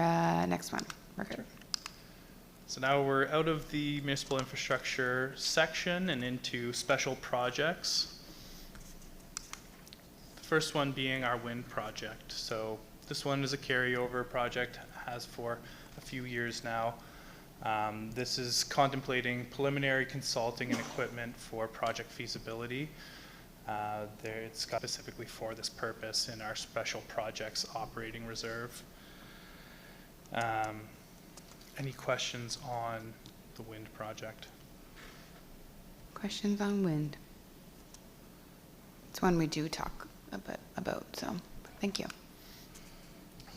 next one, Margaret. So now we're out of the municipal infrastructure section and into special projects. The first one being our wind project. So this one is a carryover project, has for a few years now. This is contemplating preliminary consulting and equipment for project feasibility. It's got specifically for this purpose in our special projects operating reserve. Any questions on the wind project? Questions on wind? It's one we do talk a bit about, so thank you.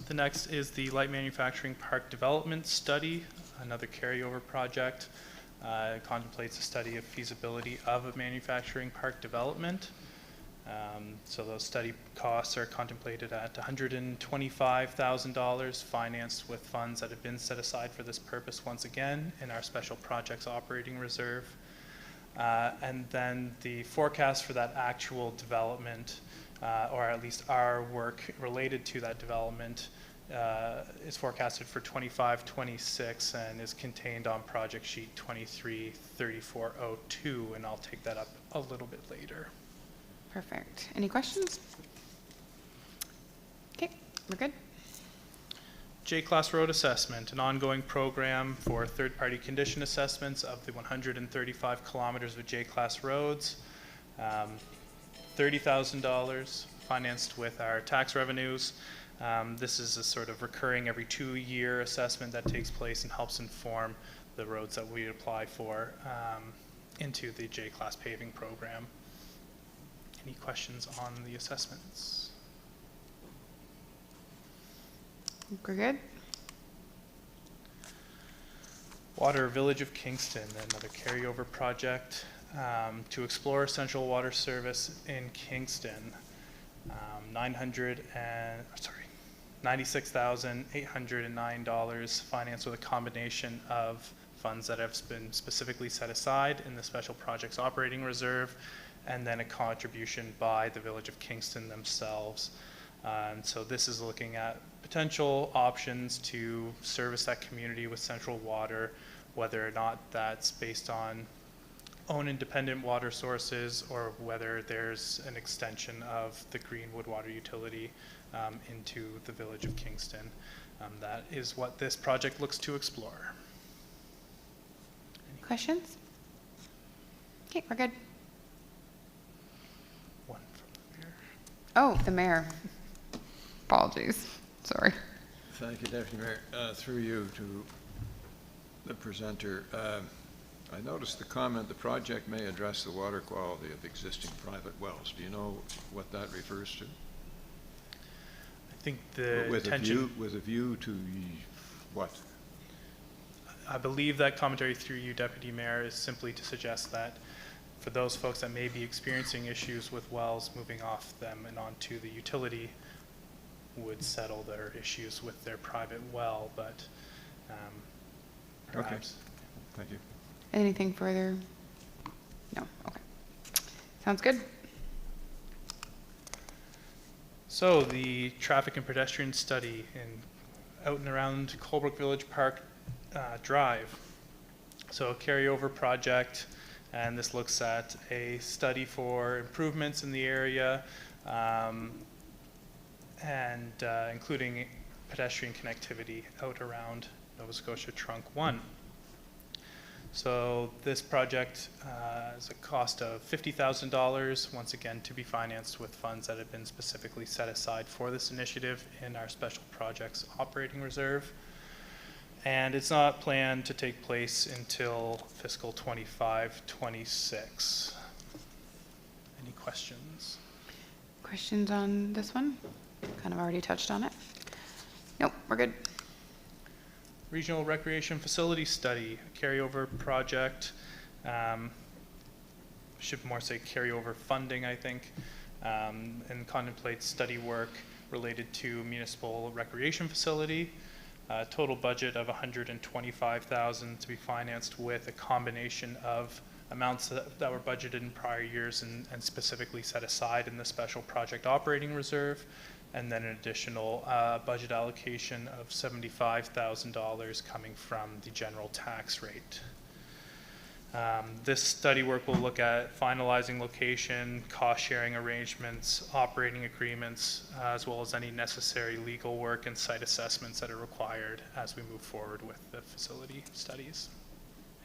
The next is the light manufacturing park development study, another carryover project. It contemplates a study of feasibility of a manufacturing park development. So those study costs are contemplated at $125,000, financed with funds that have been set aside for this purpose once again in our special projects operating reserve. And then the forecast for that actual development, or at least our work related to that development, is forecasted for 25-26 and is contained on project sheet 23-3402, and I'll take that up a little bit later. Perfect. Any questions? Okay, we're good. J-Class Road Assessment, an ongoing program for third-party condition assessments of the 135 kilometers of J-Class roads. $30,000 financed with our tax revenues. This is a sort of recurring every 2-year assessment that takes place and helps inform the roads that we apply for into the J-Class paving program. Any questions on the assessments? We're good. Water Village of Kingston, another carryover project to explore essential water service in Kingston. $96,809 financed with a combination of funds that have been specifically set aside in the Special Projects Operating Reserve, and then a contribution by the Village of Kingston themselves. And so this is looking at potential options to service that community with central water, whether or not that's based on own independent water sources or whether there's an extension of the Greenwood Water Utility into the Village of Kingston. That is what this project looks to explore. Questions? Okay, we're good. One from the mayor. Oh, the mayor. Apologies. Sorry. Thank you, Deputy Mayor. Through you to the presenter. I noticed the comment, the project may address the water quality of existing private wells. Do you know what that refers to? I think the With intention, a view to what? I believe that commentary through you, Deputy Mayor, is simply to suggest that for those folks that may be experiencing issues with wells, moving off them and onto the utility would settle their issues with their private well, but perhaps. Okay. Thank you. Anything further? No, okay. Sounds good. So the traffic and pedestrian study out and around Colebrook Village Park Drive. So a carryover project, and this looks at a study for improvements in the area and including pedestrian connectivity out around Nova Scotia Trunk 1. So this project is a cost of $50,000, once again to be financed with funds that have been specifically set aside for this initiative in our Special Projects Operating Reserve. And it's not planned to take place until fiscal 25-26. Any questions? Questions on this one? Kind of already touched on it. Nope, we're good. Regional Recreation Facility Study, carryover project. Should more say carryover funding, I think, and contemplates study work related to municipal recreation facility. Total budget of $125,000 to be financed with a combination of amounts that were budgeted in prior years and specifically set aside in the Special Project Operating Reserve, and then an additional budget allocation of $75,000 coming from the general tax rate. This study work will look at finalizing location, cost-sharing arrangements, operating agreements, as well as any necessary legal work and site assessments that are required as we move forward with the facility studies.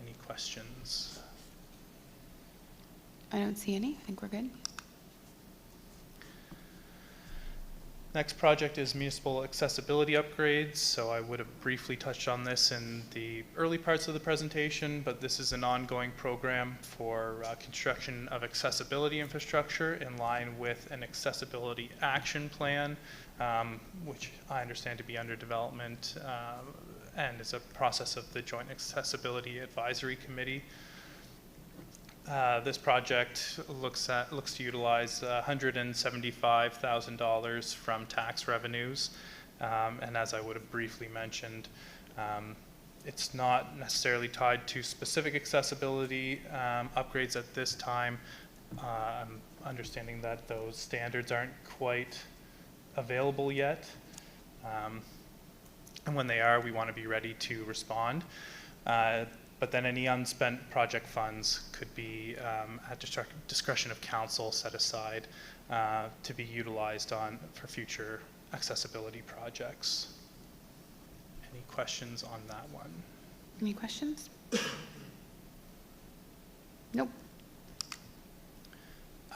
Any questions? I don't see any. I think we're good. Next project is municipal accessibility upgrades. So I would have briefly touched on this in the early parts of the presentation, but this is an ongoing program for construction of accessibility infrastructure in line with an accessibility action plan, which I understand to be under development and is a process of the Joint Accessibility Advisory Committee. This project looks to utilize $175,000 from tax revenues, and as I would have briefly mentioned, it's not necessarily tied to specific accessibility upgrades at this time. I'm understanding that those standards aren't quite available yet, and when they are, we want to be ready to respond. But then any unspent project funds could be at discretion of council set aside to be utilized for future accessibility projects. Any questions on that one? Any questions? Nope.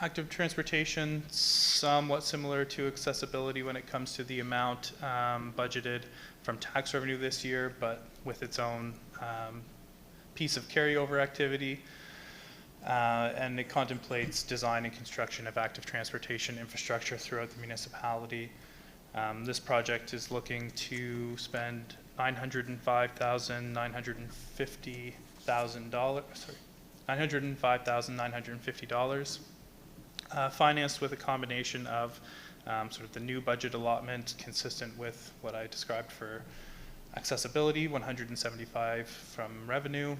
Active transportation, somewhat similar to accessibility when it comes to the amount budgeted from tax revenue this year, but with its own piece of carryover activity. And it contemplates design and construction of active transportation infrastructure throughout the municipality. This project is looking to spend $905,950, financed with a combination of sort of the new budget allotment consistent with what I described for accessibility, 175 from revenue,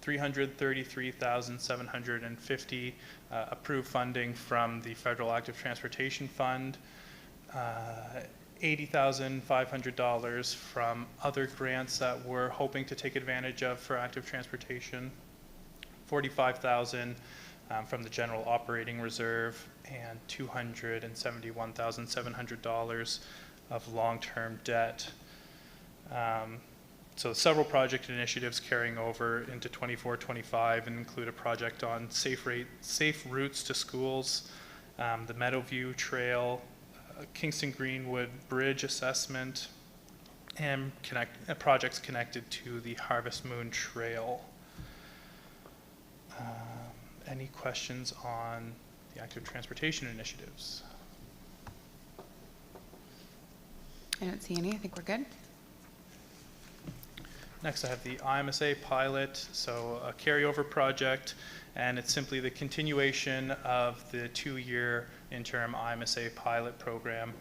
333,750 approved funding from the Federal Active Transportation Fund, $80,500 from other grants that we're hoping to take advantage of for active transportation, 45,000 from the general operating reserve, and $271,700 of long-term debt. So several project initiatives carrying over into 24-25 and include a project on safe routes to schools, the Meadowview Trail, Kingston Greenwood Bridge assessment, and projects connected to the Harvest Moon Trail. Any questions on the active transportation initiatives? I don't see any. I think we're good. Next, I have the IMSA pilot, so a carryover project, and it's simply the continuation of the 2-year interim IMSA pilot program,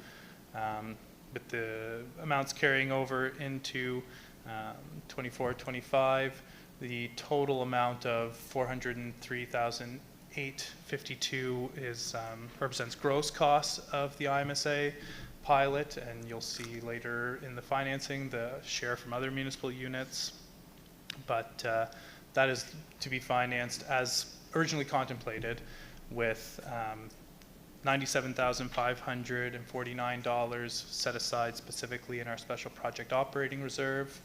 with the amounts carrying over into 24-25. The total amount of $403,852 represents gross costs of the IMSA pilot, and you'll see later in the financing the share from other municipal units. But that is to be financed as originally contemplated with $97,549 set aside specifically in our special project operating reserve,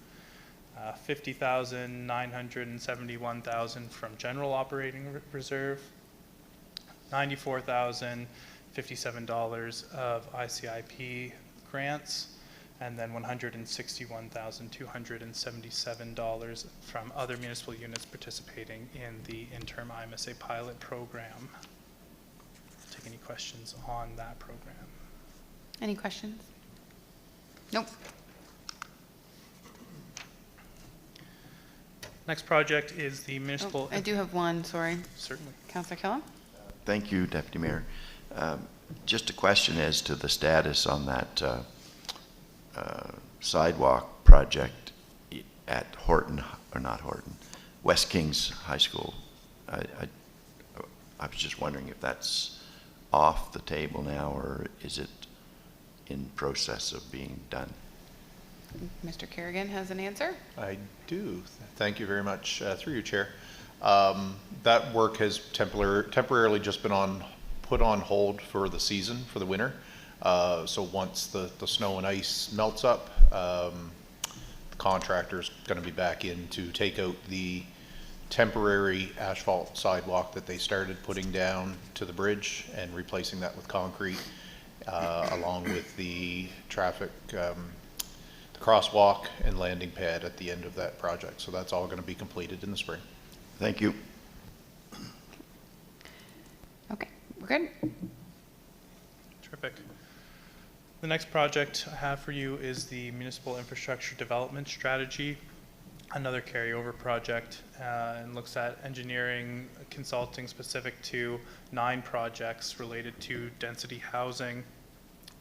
$50,971,000 from general operating reserve, $94,057 of ICIP grants, and then $161,277 from other municipal units participating in the interim IMSA pilot program. Take any questions on that program? Any questions? Nope. Next project is the municipal. I do have one, sorry. Certainly. Councillor Killam? Thank you, Deputy Mayor. Just a question as to the status on that sidewalk project at Horton, or not Horton, West Kings High School. I was just wondering if that's off the table now, or is it in process of being done? Mr. Kerrigan has an answer. I do. Thank you very much. Through you, Chair. That work has temporarily just been put on hold for the season, for the winter. So once the snow and ice melts up, the contractor's going to be back in to take out the temporary asphalt sidewalk that they started putting down to the bridge and replacing that with concrete, along with the traffic, the crosswalk and landing pad at the end of that project. So that's all going to be completed in the spring. Thank you. Okay, we're good. Terrific. The next project I have for you is the Municipal Infrastructure Development Strategy, another carryover project, and looks at engineering consulting specific to 9 projects related to density housing.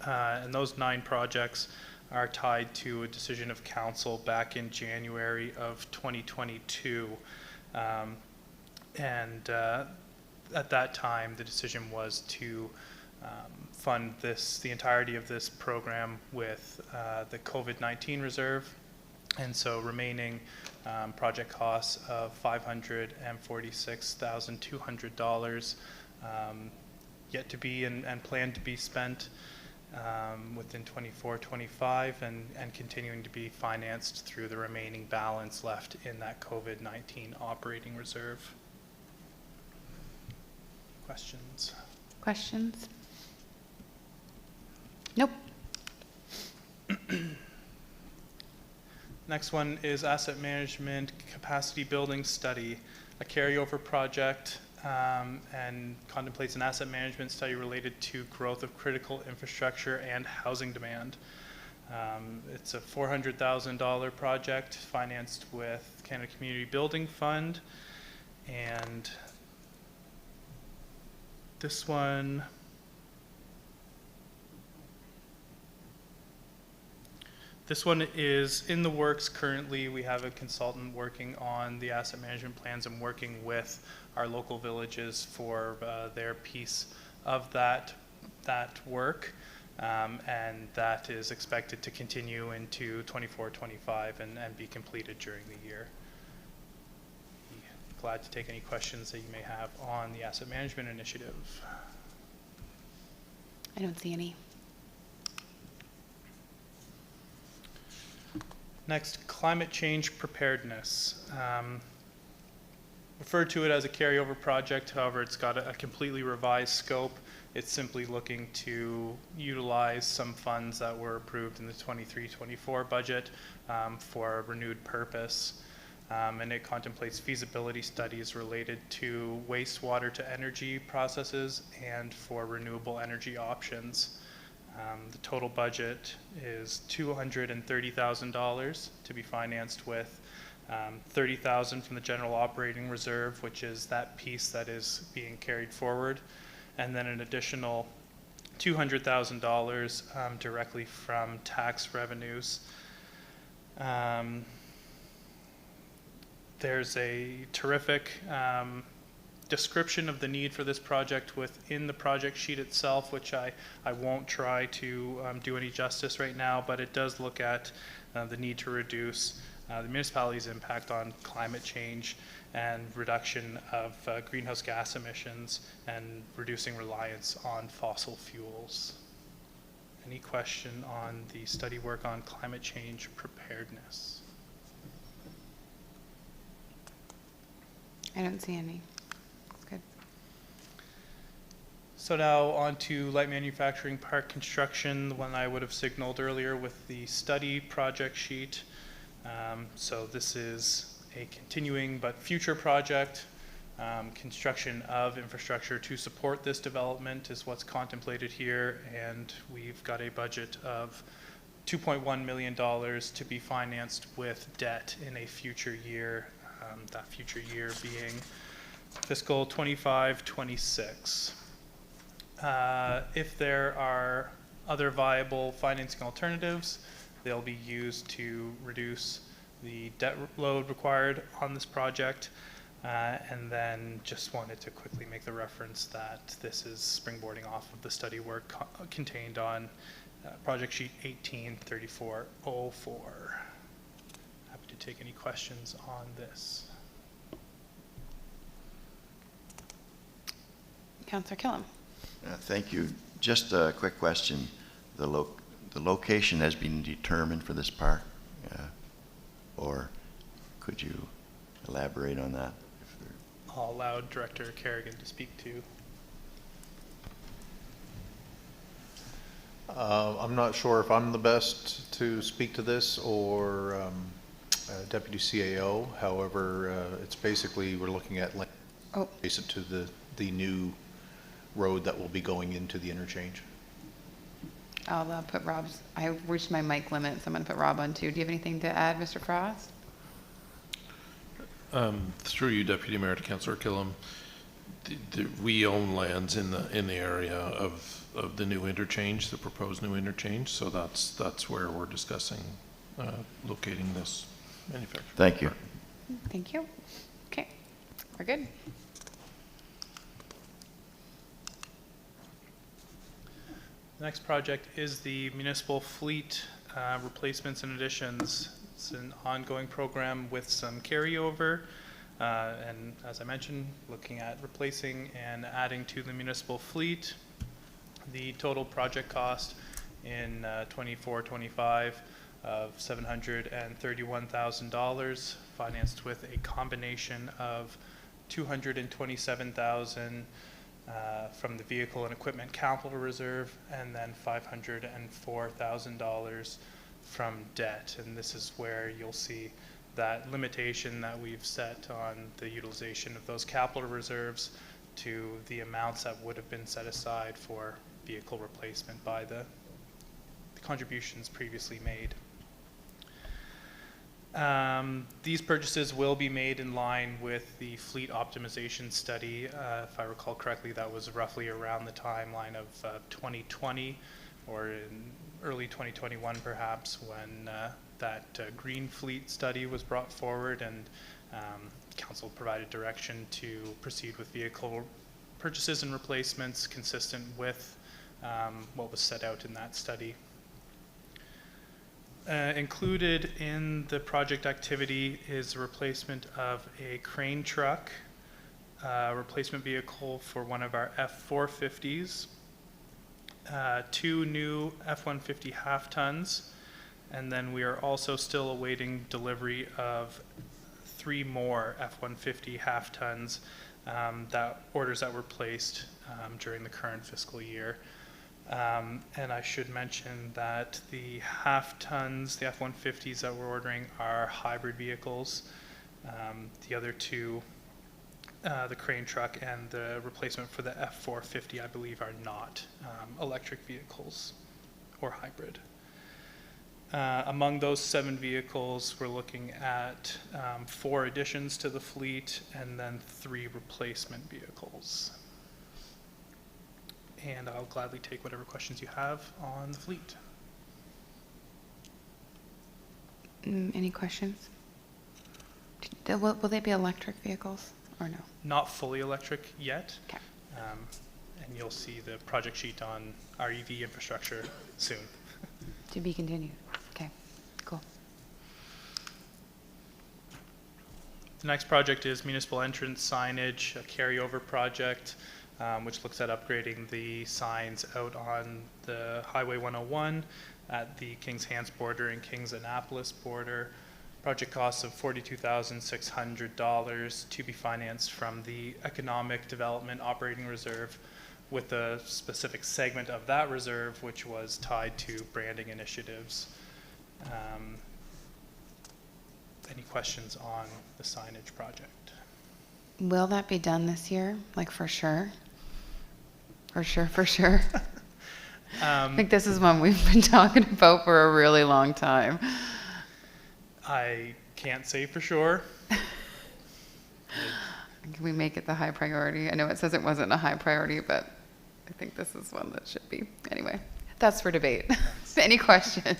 And those 9 projects are tied to a decision of council back in January of 2022. At that time, the decision was to fund the entirety of this program with the COVID-19 reserve, and so remaining project costs of $546,200 yet to be and planned to be spent within 24-25 and continuing to be financed through the remaining balance left in that COVID-19 operating reserve. Questions? Questions? Nope. Next one is Asset Management Capacity Building Study, a carryover project and contemplates an asset management study related to growth of critical infrastructure and housing demand. It's a $400,000 project financed with Canada Community Building Fund, and this one is in the works currently. We have a consultant working on the asset management plans and working with our local villages for their piece of that work, and that is expected to continue into 24-25 and be completed during the year. Glad to take any questions that you may have on the asset management initiative. I don't see any. Next, climate change preparedness. Referred to it as a carryover project, however, it's got a completely revised scope. It's simply looking to utilize some funds that were approved in the 23-24 budget for a renewed purpose. And it contemplates feasibility studies related to wastewater to energy processes and for renewable energy options. The total budget is $230,000 to be financed with $30,000 from the general operating reserve, which is that piece that is being carried forward, and then an additional $200,000 directly from tax revenues. There's a terrific description of the need for this project within the project sheet itself, which I won't try to do any justice right now, but it does look at the need to reduce the municipality's impact on climate change and reduction of greenhouse gas emissions and reducing reliance on fossil fuels. Any question on the study work on climate change preparedness? I don't see any. That's good. So now on to light manufacturing park construction, the one I would have signaled earlier with the study project sheet. So this is a continuing but future project. Construction of infrastructure to support this development is what's contemplated here, and we've got a budget of $2.1 million to be financed with debt in a future year, that future year being fiscal 25-26. If there are other viable financing alternatives, they'll be used to reduce the debt load required on this project. And then just wanted to quickly make the reference that this is springboarding off of the study work contained on project sheet 183404. Happy to take any questions on this. Councillor Killam. Thank you. Just a quick question. The location has been determined for this park, or could you elaborate on that? I'll allow Director Kerrigan to speak to. I'm not sure if I'm the best to speak to this or Deputy CAO. However, it's basically we're looking at adjacent to the new road that will be going into the interchange. I'll put Rob's, I reached my mic limit, so I'm going to put Rob on too. Do you have anything to add, Mr. Frost? Through you, Deputy Mayor, to Councillor Killam, we own lands in the area of the new interchange, the proposed new interchange. So that's where we're discussing locating this manufacturing. Thank you. Thank you. Okay, we're good. The next project is the municipal fleet replacements and additions. It's an ongoing program with some carryover. And as I mentioned, looking at replacing and adding to the municipal fleet. The total project cost in 24-25 of $731,000, financed with a combination of $227,000 from the vehicle and equipment capital reserve, and then $504,000 from debt. And this is where you'll see that limitation that we've set on the utilization of those capital reserves to the amounts that would have been set aside for vehicle replacement by the contributions previously made. These purchases will be made in line with the fleet optimization study. If I recall correctly, that was roughly around the timeline of 2020 or in early 2021 perhaps, when that green fleet study was brought forward, and council provided direction to proceed with vehicle purchases and replacements consistent with what was set out in that study. Included in the project activity is the replacement of a crane truck, replacement vehicle for one of our F-450s, 2 new F-150 half tons, and then we are also still awaiting delivery of 3 more F-150 half tons, orders that were placed during the current fiscal year. And I should mention that the half tons, the F-150s that we're ordering, are hybrid vehicles. The other 2, the crane truck and the replacement for the F-450, I believe, are not electric vehicles or hybrid. Among those 7 vehicles, we're looking at 4 additions to the fleet and then 3 replacement vehicles. And I'll gladly take whatever questions you have on the fleet. Any questions? Will they be electric vehicles or no? Not fully electric yet. Okay. And you'll see the project sheet on our EV infrastructure soon. To be continued. Okay, cool. The next project is municipal entrance signage, a carryover project, which looks at upgrading the signs out on the Highway 101 at the Kings Hants border and Kings Annapolis border. Project costs of $42,600 to be financed from the Economic Development Operating Reserve, with a specific segment of that reserve which was tied to branding initiatives. Any questions on the signage project? Will that be done this year? Like for sure? For sure. I think this is one we've been talking about for a really long time. I can't say for sure. Can we make it the high priority? I know it says it wasn't a high priority, but I think this is one that should be. Anyway, that's for debate. Any questions?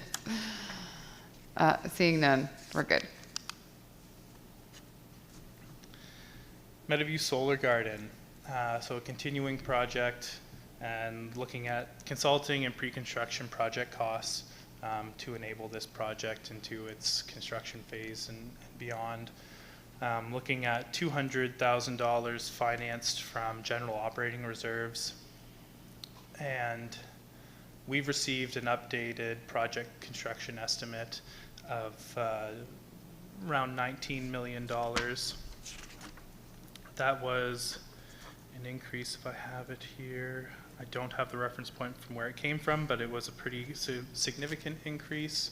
Seeing none, we're good. Meadowview Solar Garden, so a continuing project and looking at consulting and pre-construction project costs to enable this project into its construction phase and beyond. Looking at $200,000 financed from general operating reserves, and we've received an updated project construction estimate of around $19 million. That was an increase, if I have it here. I don't have the reference point from where it came from, but it was a pretty significant increase.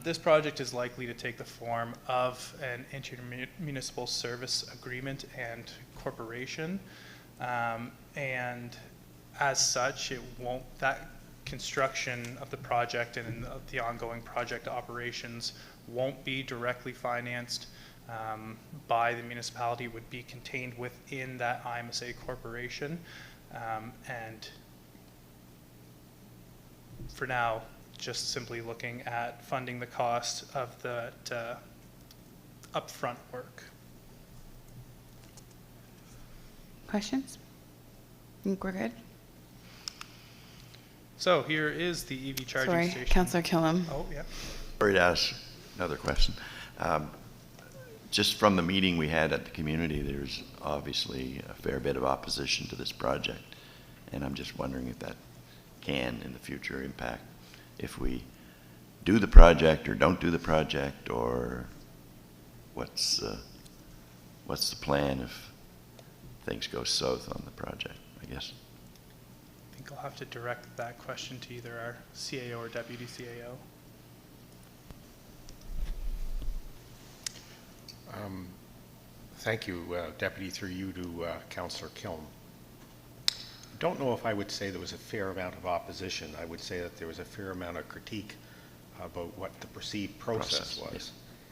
This project is likely to take the form of an intermunicipal service agreement and corporation, and as such, construction of the project and the ongoing project operations won't be directly financed by the municipality, would be contained within that IMSA corporation. And for now, just simply looking at funding the cost of that upfront work. Questions? I think we're good. So here is the EV charging Sorry, station. Councillor Killam. Oh, yeah. Sorry to ask another question. Just from the meeting we had at the community, there's obviously a fair bit of opposition to this project. And I'm just wondering if that can, in the future, impact if we do the project or don't do the project, or what's the plan if things go south on the project, I guess. I think I'll have to direct that question to either our CAO or deputy CAO. Thank you, Deputy, through you to Councillor Kilm. Don't know if I would say there was a fair amount of opposition. I would say that there was a fair amount of critique about what the perceived process was. Yes.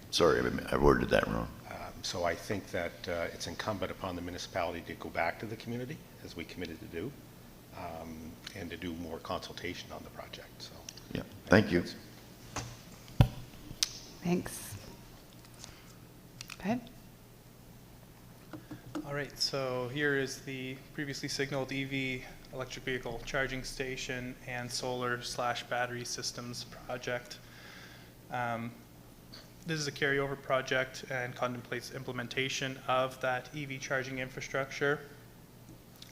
Sorry, I worded that wrong. So I think that it's incumbent upon the municipality to go back to the community, as we committed to do, and to do more consultation on the project. So, Yeah, thank you. Thanks. Go ahead. All right, so here is the previously signaled EV electric vehicle charging station and solar/battery systems project. This is a carryover project and contemplates implementation of that EV charging infrastructure,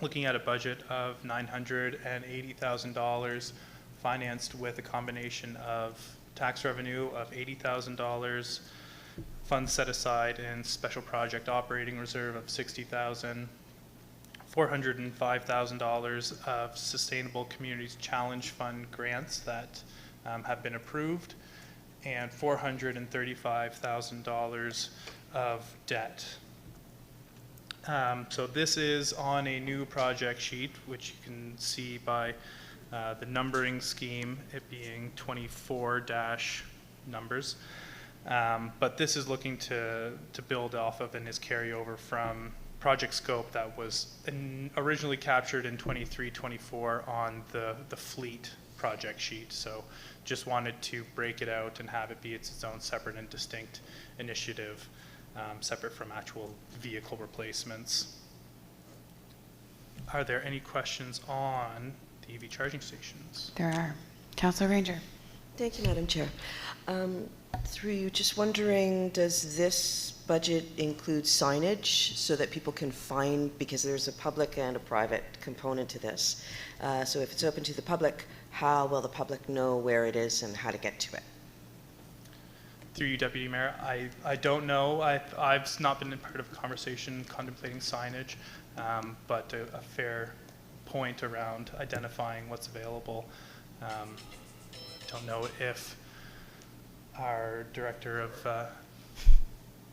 looking at a budget of $980,000, financed with a combination of tax revenue of $80,000, funds set aside in special project operating reserve of $60,000, $405,000 of Sustainable Communities Challenge Fund grants that have been approved, and $435,000 of debt. So this is on a new project sheet, which you can see by the numbering scheme, it being 24 dash numbers. But this is looking to build off of and is carryover from project scope that was originally captured in 23-24 on the fleet project sheet. So just wanted to break it out and have it be its own separate and distinct initiative, separate from actual vehicle replacements. Are there any questions on the EV charging stations? There are. Councillor Ranger. Thank you, Madam Chair. Through you, just wondering, does this budget include signage so that people can find, because there's a public and a private component to this. So if it's open to the public, how will the public know where it is and how to get to it? Through you, Deputy Mayor, I don't know. I've not been in part of a conversation contemplating signage, but a fair point around identifying what's available. Don't know if our Director of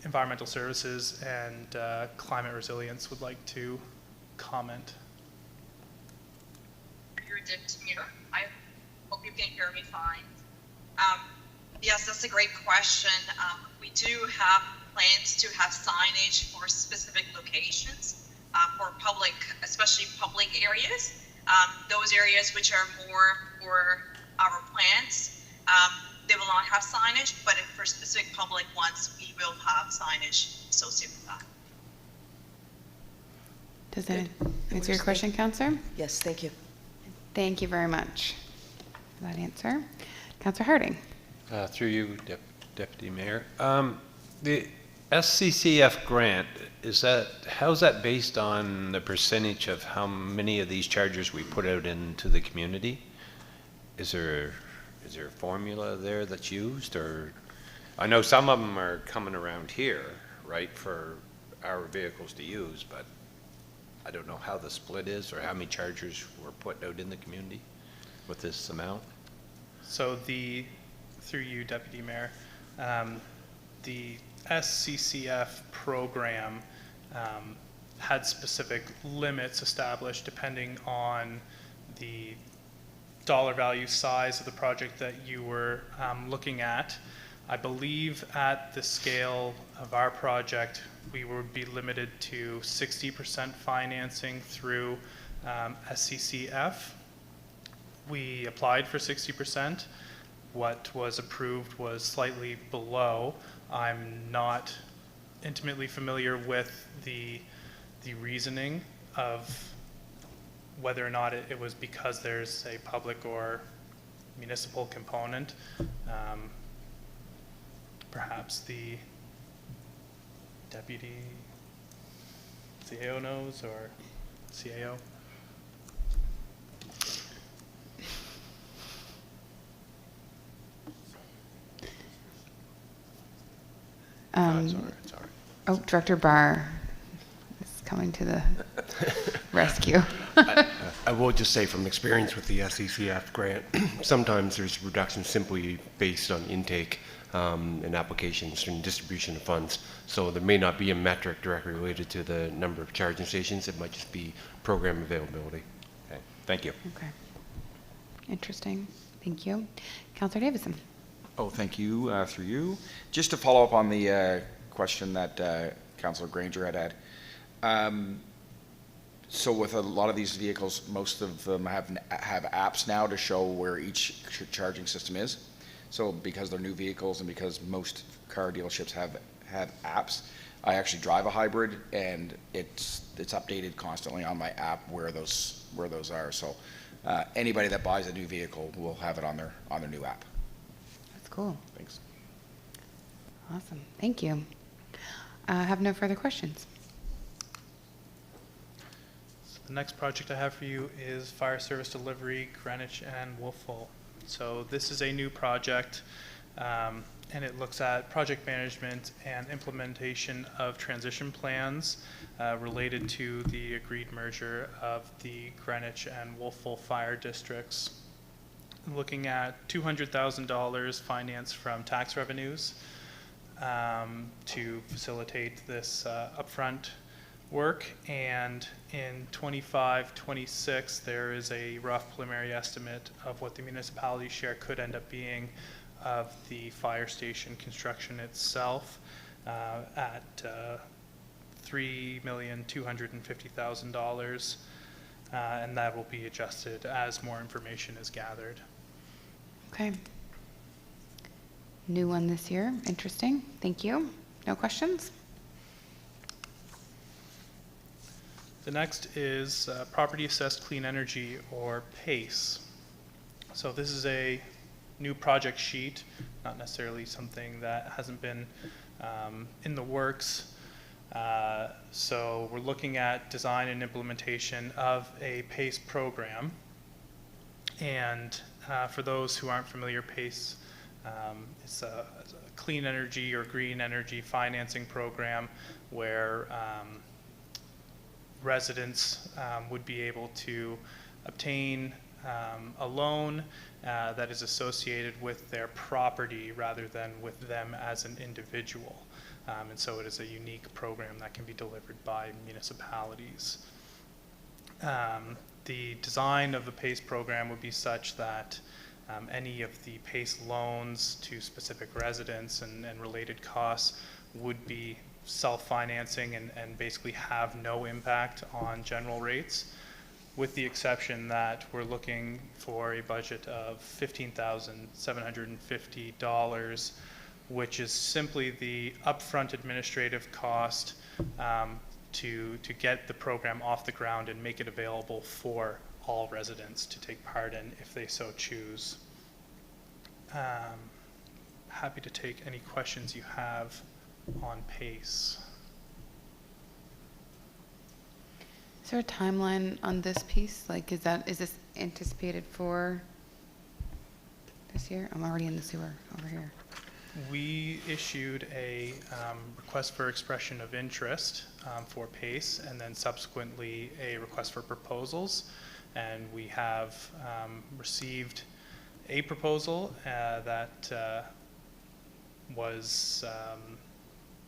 Environmental Services and Climate Resilience would like to comment. Your Deputy Mayor, I hope you can hear me fine. Yes, that's a great question. We do have plans to have signage for specific locations for public, especially public areas. Those areas which are more for our plants, they will not have signage, but for specific public ones, we will have signage associated with that. Does that answer your question, Councillor? Yes, thank you. Thank you very much for that answer. Councillor Harding. Through you, Deputy Mayor. The SCCF grant, how's that based on the percentage of how many of these chargers we put out into the community? Is there a formula there that's used, or I know some of them are coming around here, right, for our vehicles to use, but I don't know how the split is or how many chargers were put out in the community with this amount. So through you, Deputy Mayor, the SCCF program had specific limits established depending on the dollar value size of the project that you were looking at, I believe at the scale of our project, we would be limited to 60% financing through SCCF. We applied for 60%. What was approved was slightly below. I'm not intimately familiar with the reasoning of whether or not it was because there's a public or municipal component. Perhaps the deputy CAO knows, or CAO. It's all right, it's all right. Oh, Director Barr is coming to the rescue. I will just say from experience with the SECF grant, sometimes there's reductions simply based on intake and applications and distribution of funds. So there may not be a metric directly related to the number of charging stations. It might just be program availability. Okay, thank you. Okay. Interesting. Thank you. Councillor Davison. Oh, thank you, through you. Just to follow up on the question that Councillor Granger had. So with a lot of these vehicles, most of them have apps now to show where each charging system is. So because they're new vehicles and because most car dealerships have apps, I actually drive a hybrid, and it's updated constantly on my app where those are. So anybody that buys a new vehicle will have it on their new app. That's cool. Thanks. Awesome. Thank you. I have no further questions. The next project I have for you is Fire Service Delivery, Greenwich and Wolfville. So this is a new project, and it looks at project management and implementation of transition plans related to the agreed merger of the Greenwich and Wolfville fire districts. Looking at $200,000 financed from tax revenues to facilitate this upfront work, and in 25-26 there is a rough preliminary estimate of what the municipality's share could end up being of the fire station construction itself at $3,250,000, and that will be adjusted as more information is gathered. Okay. New one this year. Interesting. Thank you. No questions? The next is Property Assessed Clean Energy, or PACE. So this is a new project sheet, not necessarily something that hasn't been in the works. So we're looking at design and implementation of a PACE program. And for those who aren't familiar, PACE is a clean energy or green energy financing program where residents would be able to obtain a loan that is associated with their property rather than with them as an individual. And so it is a unique program that can be delivered by municipalities. The design of the PACE program would be such that any of the PACE loans to specific residents and related costs would be self-financing and basically have no impact on general rates, with the exception that we're looking for a budget of $15,750, which is simply the upfront administrative cost to get the program off the ground and make it available for all residents to take part in if they so choose. Happy to take any questions you have on PACE. Is there a timeline on this piece? Like, is this anticipated for this year? I'm already in the sewer over here. We issued a request for expression of interest for PACE, and then subsequently a request for proposals. And we have received a proposal that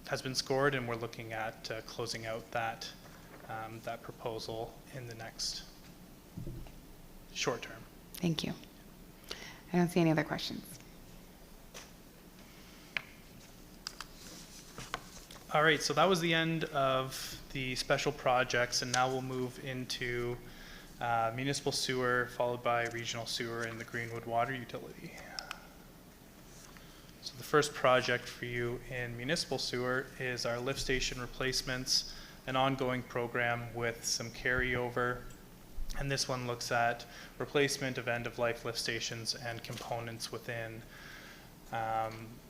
has been scored, and we're looking at closing out that proposal in the next short term. Thank you. I don't see any other questions. All right, so that was the end of the special projects, and now we'll move into municipal sewer, followed by regional sewer and the Greenwood Water Utility. So the first project for you in municipal sewer is our lift station replacements, an ongoing program with some carryover. And this one looks at replacement of end-of-life lift stations and components within.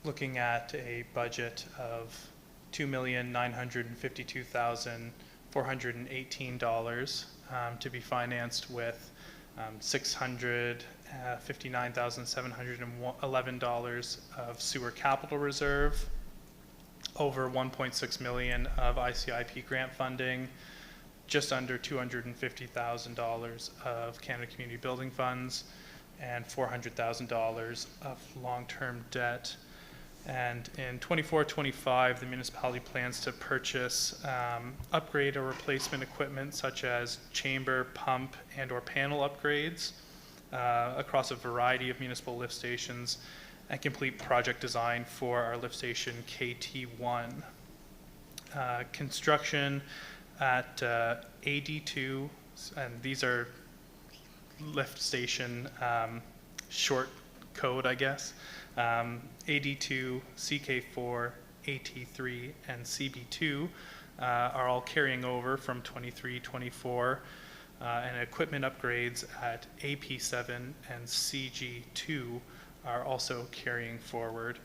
Looking at a budget of $2,952,418 to be financed with $659,711 of sewer capital reserve, over $1.6 million of ICIP grant funding, just under $250,000 of Canada Community Building Funds, and $400,000 of long-term debt. And in 24-25, the municipality plans to purchase upgrade or replacement equipment such as chamber, pump, and or panel upgrades across a variety of municipal lift stations, and complete project design for our lift station KT1. Construction at AD2, and these are lift station short code, I guess. AD2, CK4, AT3, and CB2 are all carrying over from 23-24, and equipment upgrades at AP7 and CG2 are also carrying forward.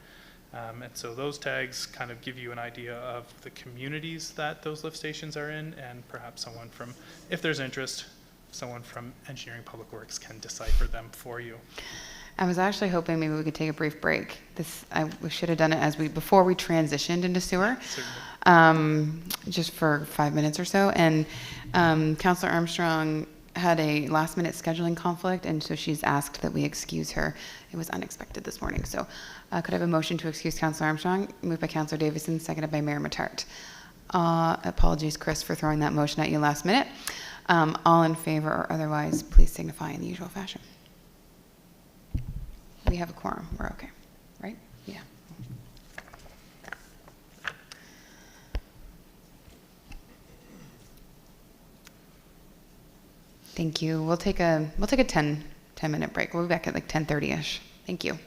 And so those tags kind of give you an idea of the communities that those lift stations are in, and perhaps someone from, if there's interest, someone from Engineering Public Works can decipher them for you. I was actually hoping maybe we could take a brief break. We should have done it before we transitioned into sewer, just for 5 minutes or so. And Councillor Armstrong had a last-minute scheduling conflict, and so she's asked that we excuse her. It was unexpected this morning. So could I have a motion to excuse Councillor Armstrong? Moved by Councillor Davison, seconded by Mayor Matart. Apologies, Chris, for throwing that motion at you last minute. All in favor or otherwise, please signify in the usual fashion. We have a quorum. We're okay, right? Yeah. Thank you. We'll take a 10-minute break. We'll be back at like 10:30ish. Thank you.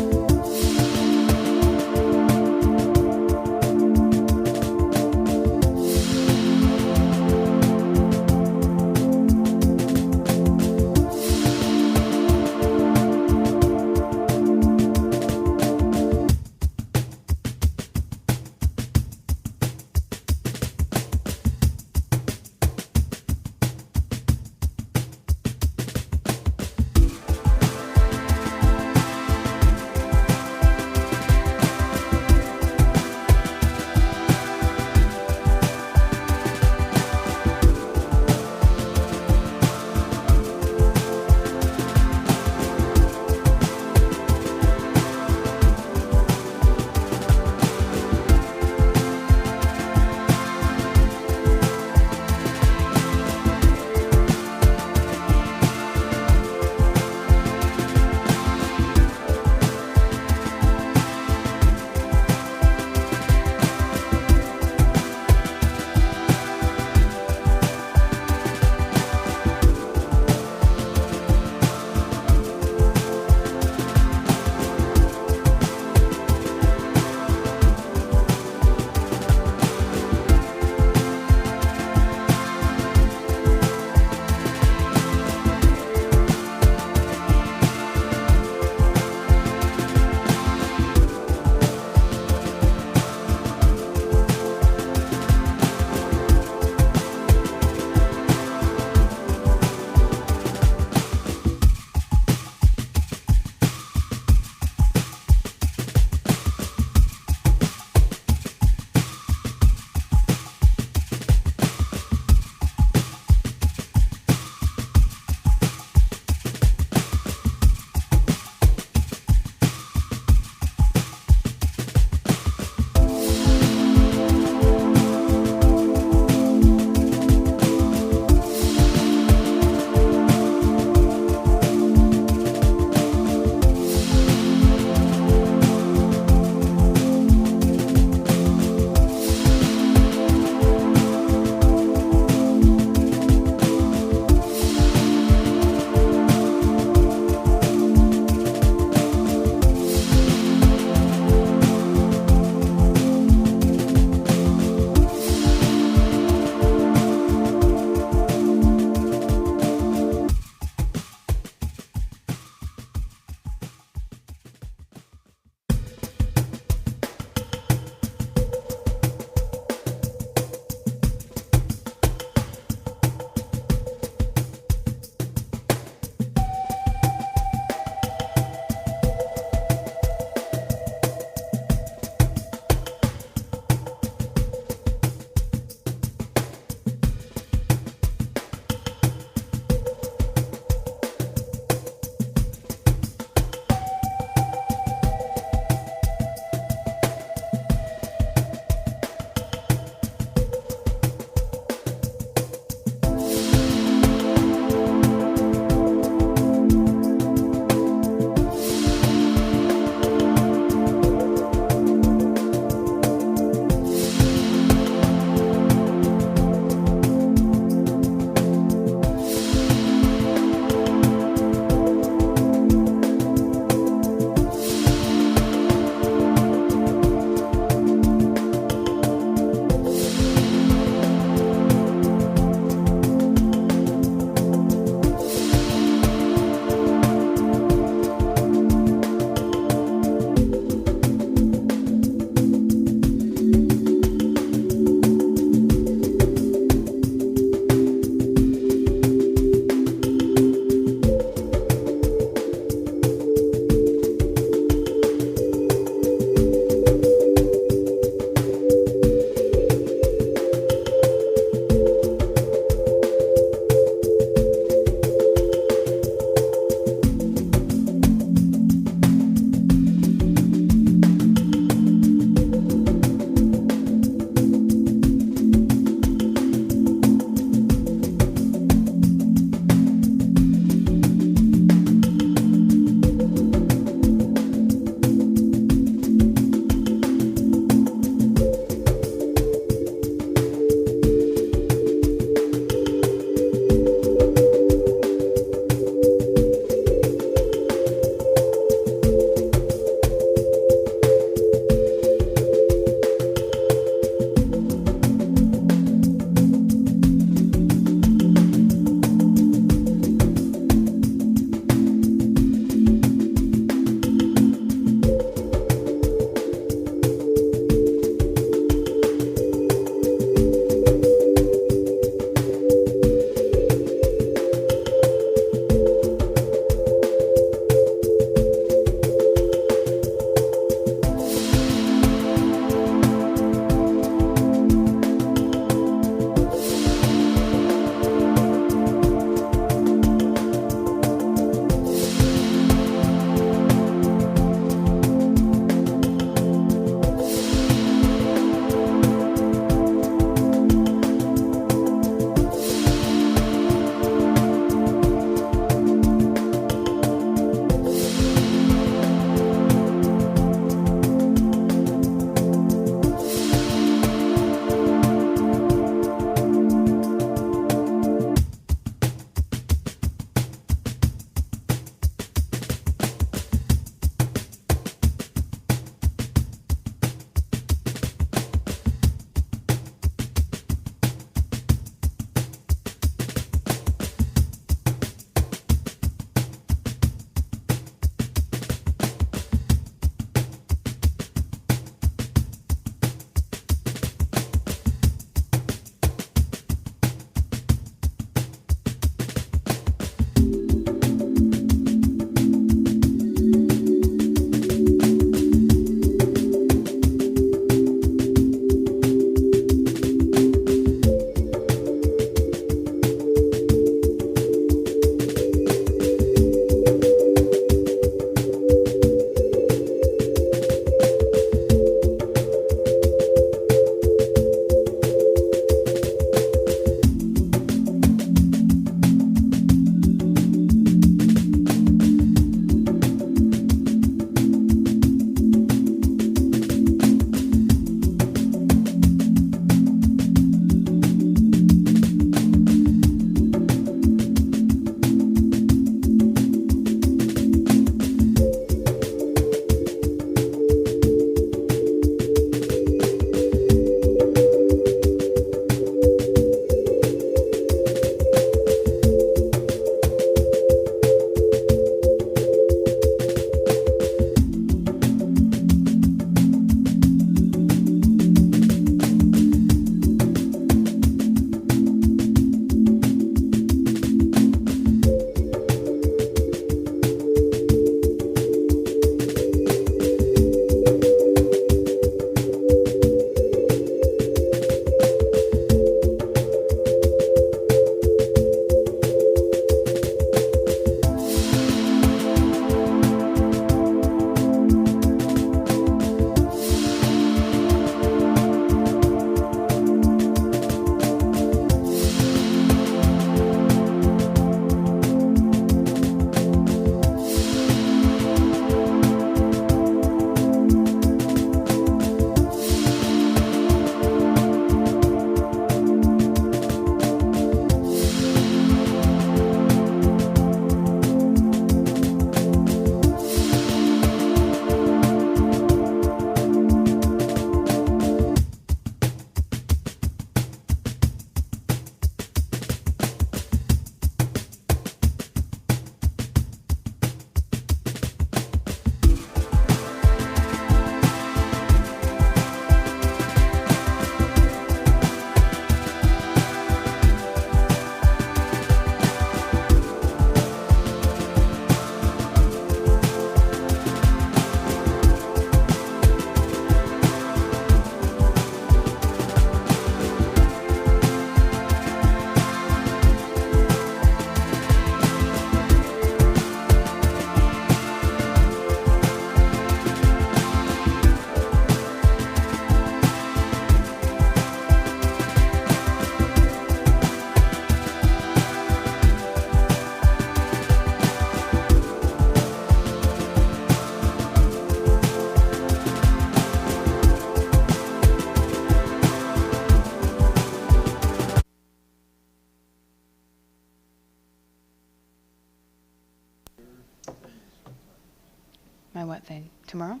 My what thing? Tomorrow?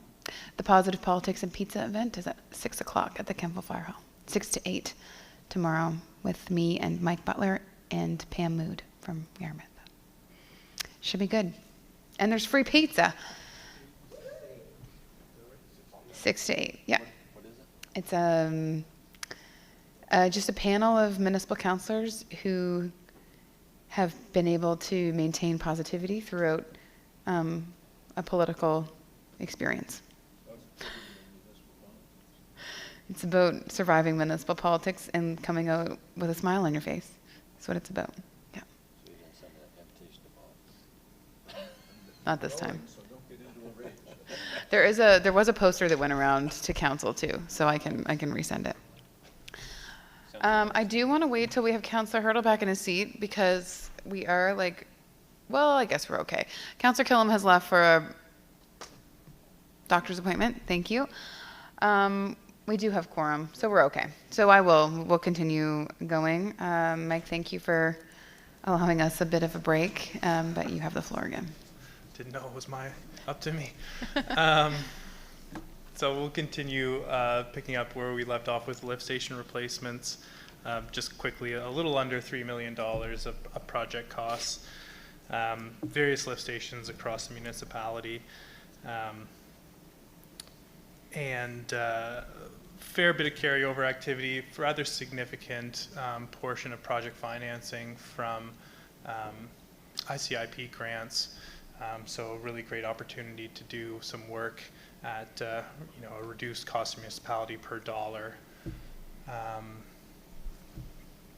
The Positive Politics and Pizza event is at 6 o'clock at the Kempville Fire Hall. 6 to 8 tomorrow with me and Mike Butler and Pam Mood from Yarmouth. Should be good. And there's free pizza. 6 to 8, yeah. What is it? It's just a panel of municipal councillors who have been able to maintain positivity throughout a political experience. It's about surviving municipal politics and coming out with a smile on your face. That's what it's about. Yeah. So you're going to send an invitation to Bob? Not this time. There was a poster that went around to council too, so I can resend it. I do want to wait till we have Councillor Hurdle back in his seat because we are well, I guess we're okay. Councillor Killam has left for a doctor's appointment. Thank you. We do have quorum, so we're okay. So we'll continue going. Mike, thank you for allowing us a bit of a break, but you have the floor again. Didn't know it was up to me. So we'll continue picking up where we left off with lift station replacements. Just quickly, a little under $3 million of project costs. Various lift stations across the municipality. And fair bit of carryover activity, rather significant portion of project financing from ICIP grants. So a really great opportunity to do some work at a reduced cost to municipality per dollar.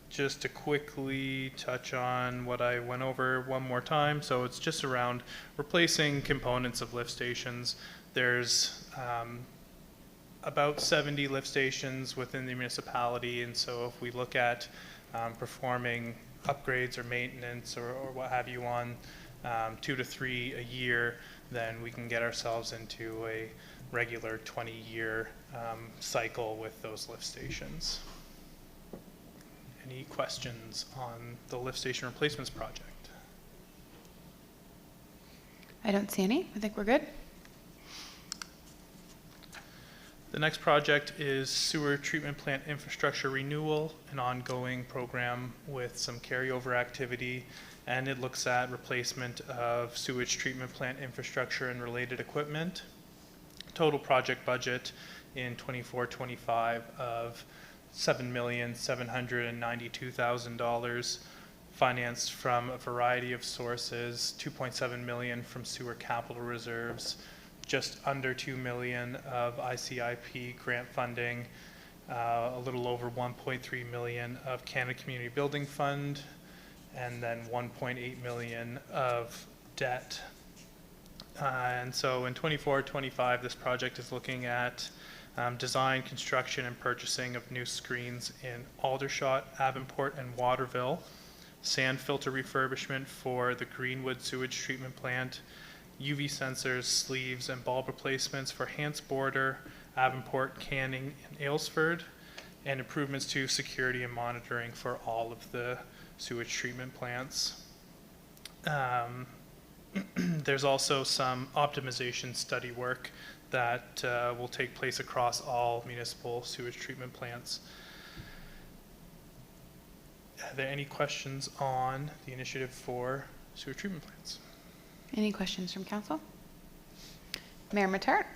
Just to quickly touch on what I went over one more time. So it's just around replacing components of lift stations. There's about 70 lift stations within the municipality, and so if we look at performing upgrades or maintenance or what have you on 2 to 3 a year, then we can get ourselves into a regular 20-year cycle with those lift stations. Any questions on the lift station replacements project? I don't see any. I think we're good. The next project is sewer treatment plant infrastructure renewal, an ongoing program with some carryover activity, and it looks at replacement of sewage treatment plant infrastructure and related equipment. Total project budget in 24-25 of $7,792,000, financed from a variety of sources, $2.7 million from sewer capital reserves, just under $2 million of ICIP grant funding, a little over $1.3 million of Canada Community Building Fund, and then $1.8 million of debt. And so in 24-25, this project is looking at design, construction, and purchasing of new screens in Aldershot, Avonport, and Waterville, sand filter refurbishment for the Greenwood sewage treatment plant, UV sensors, sleeves, and bulb replacements for Hants Border, Avonport, Canning, and Aylesford, and improvements to security and monitoring for all of the sewage treatment plants. There's also some optimization study work that will take place across all municipal sewage treatment plants. Are there any questions on the initiative for sewer treatment plants? Any questions from council? Mayor Matart?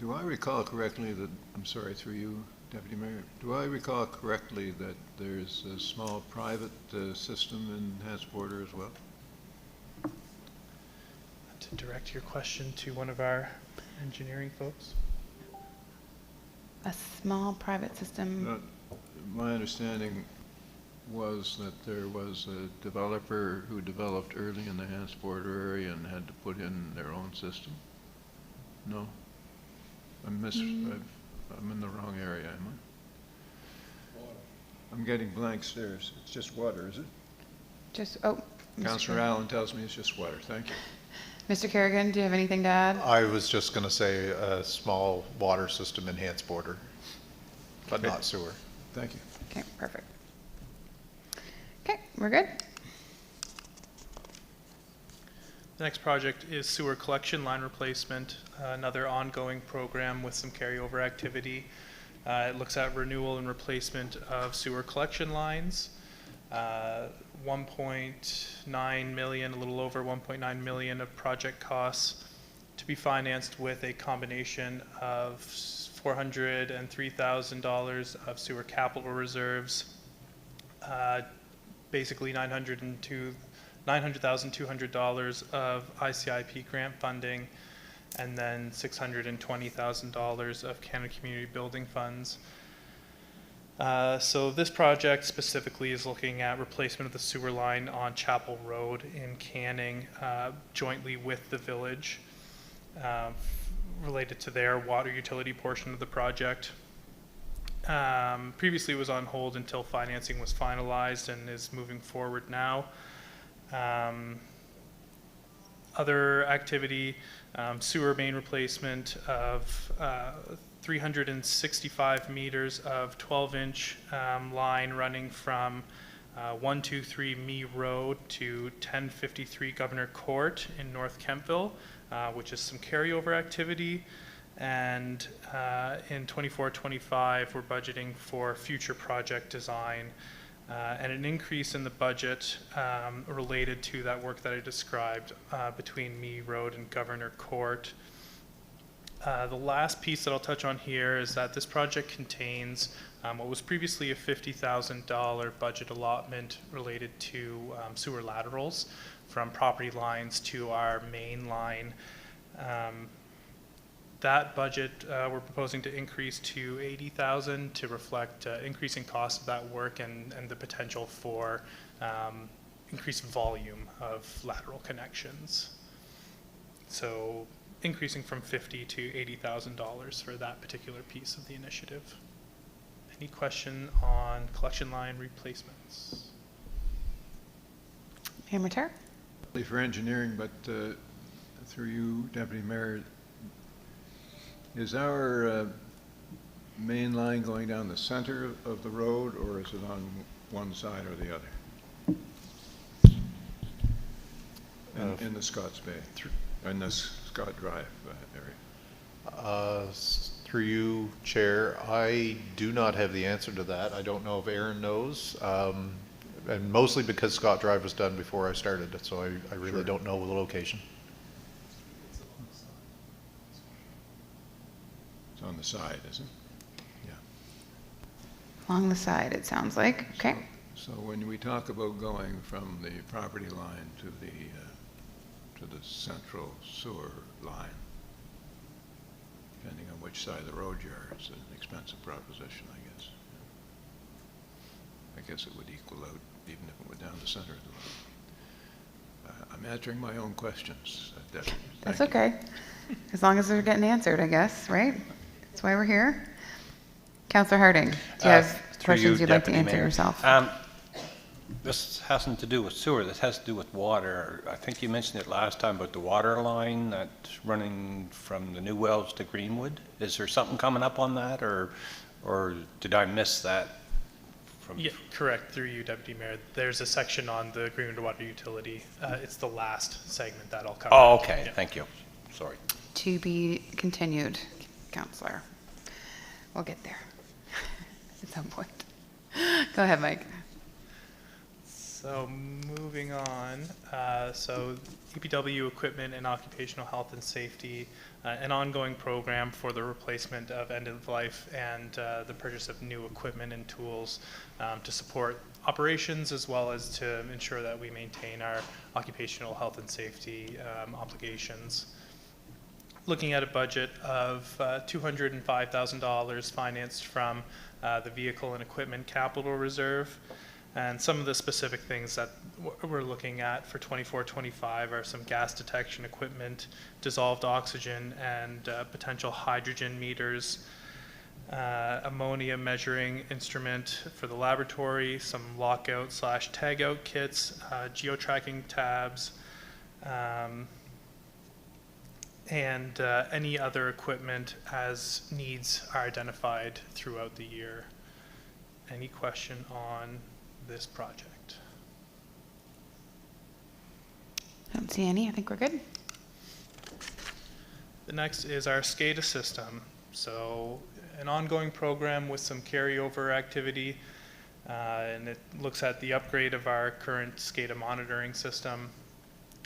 Do I recall correctly that, I'm sorry, through you, Deputy Mayor, do I recall correctly that there's a small private system in Hants Border as well? To direct your question to one of our engineering folks. A small private system. My understanding was that there was a developer who developed early in the Hants Border area and had to put in their own system. No? I'm in the wrong area, am I? I'm getting blank stares. It's just water, is it? Councillor Allen tells me it's just water. Thank you. Mr. Kerrigan, do you have anything to add? I was just going to say a small water system in Hants Border, but Okay. not sewer. Thank you. Okay, perfect. Okay, we're good. The next project is sewer collection line replacement, another ongoing program with some carryover activity. It looks at renewal and replacement of sewer collection lines. 1.9 million, a little over 1.9 million of project costs to be financed with a combination of $403,000 of sewer capital reserves, basically $900,200 of ICIP grant funding, and then $620,000 of Canada Community Building Funds. So this project specifically is looking at replacement of the sewer line on Chapel Road in Canning, jointly with the village, related to their water utility portion of the project. Previously was on hold until financing was finalized and is moving forward now. Other activity, sewer main replacement of 365 meters of 12-inch line running from 123 Me Road to 1053 Governor Court in North Kempville, which is some carryover activity. And in 24-25, we're budgeting for future project design and an increase in the budget related to that work that I described between Me Road and Governor Court. The last piece that I'll touch on here is that this project contains what was previously a $50,000 budget allotment related to sewer laterals from property lines to our main line. That budget we're proposing to increase to $80,000 to reflect increasing costs of that work and the potential for increased volume of lateral connections. So increasing from $50,000 to $80,000 for that particular piece of the initiative. Any question on collection line replacements? Amateur? For engineering, but through you, Deputy Mayor, is our main line going down the center of the road, or is it on one side or the other? In the Scotts Bay, in the Scott Drive area? Through you, Chair, I do not have the answer to that. I don't know if Aaron knows, and mostly because Scott Drive was done before I started, so I really don't know the location. It's on the side, isn't it? Yeah. Along the side, it sounds like. Okay. So when we talk about going from the property line to the central sewer line, depending on which side of the road you are, it's an expensive proposition, I guess. I guess it would equal out even if it went down the center of the road. I'm answering my own questions, Deputy. That's okay. As long as they're getting answered, I guess, right? That's why we're here. Councillor Harding, do you have questions you'd like to answer yourself? This hasn't to do with sewer, this has to do with water. I think you mentioned it last time about the water line that's running from the New Wells to Greenwood. Is there something coming up on that, or did I miss that? Yeah, correct, through you, Deputy Mayor. There's a section on the Greenwood Water Utility. It's the last segment that I'll cover. Oh, okay, Yeah. thank you. Sorry. To be continued, Councillor. We'll get there at some point. Go ahead, Mike. So moving on, so EPW equipment and occupational health and safety, an ongoing program for the replacement of end-of-life and the purchase of new equipment and tools to support operations, as well as to ensure that we maintain our occupational health and safety obligations. Looking at a budget of $205,000 financed from the Vehicle and Equipment Capital Reserve. And some of the specific things that we're looking at for 24-25 are some gas detection equipment, dissolved oxygen and potential hydrogen meters, ammonia measuring instrument for the laboratory, some lockout/tagout kits, geo-tracking tabs, and any other equipment as needs are identified throughout the year. Any question on this project? Don't see any. I think we're good. The next is our SCADA system. So an ongoing program with some carryover activity, and it looks at the upgrade of our current SCADA monitoring system,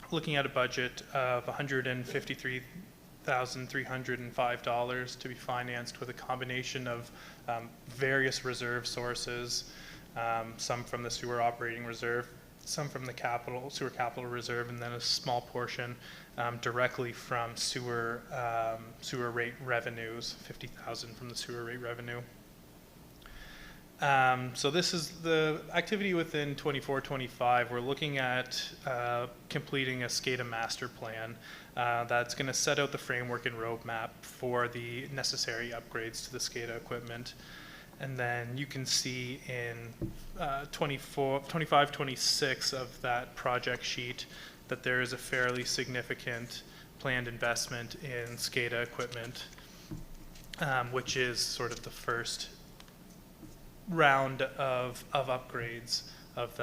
looking at a budget of $153,305 to be financed with a combination of various reserve sources, some from the sewer operating reserve, some from the sewer capital reserve, and then a small portion directly from sewer rate revenues, $50,000 from the sewer rate revenue. So this is the activity within 24-25. We're looking at completing a SCADA master plan that's going to set out the framework and roadmap for the necessary upgrades to the SCADA equipment. And then you can see in 25-26 of that project sheet that there is a fairly significant planned investment in SCADA equipment, which is sort of the first round of upgrades of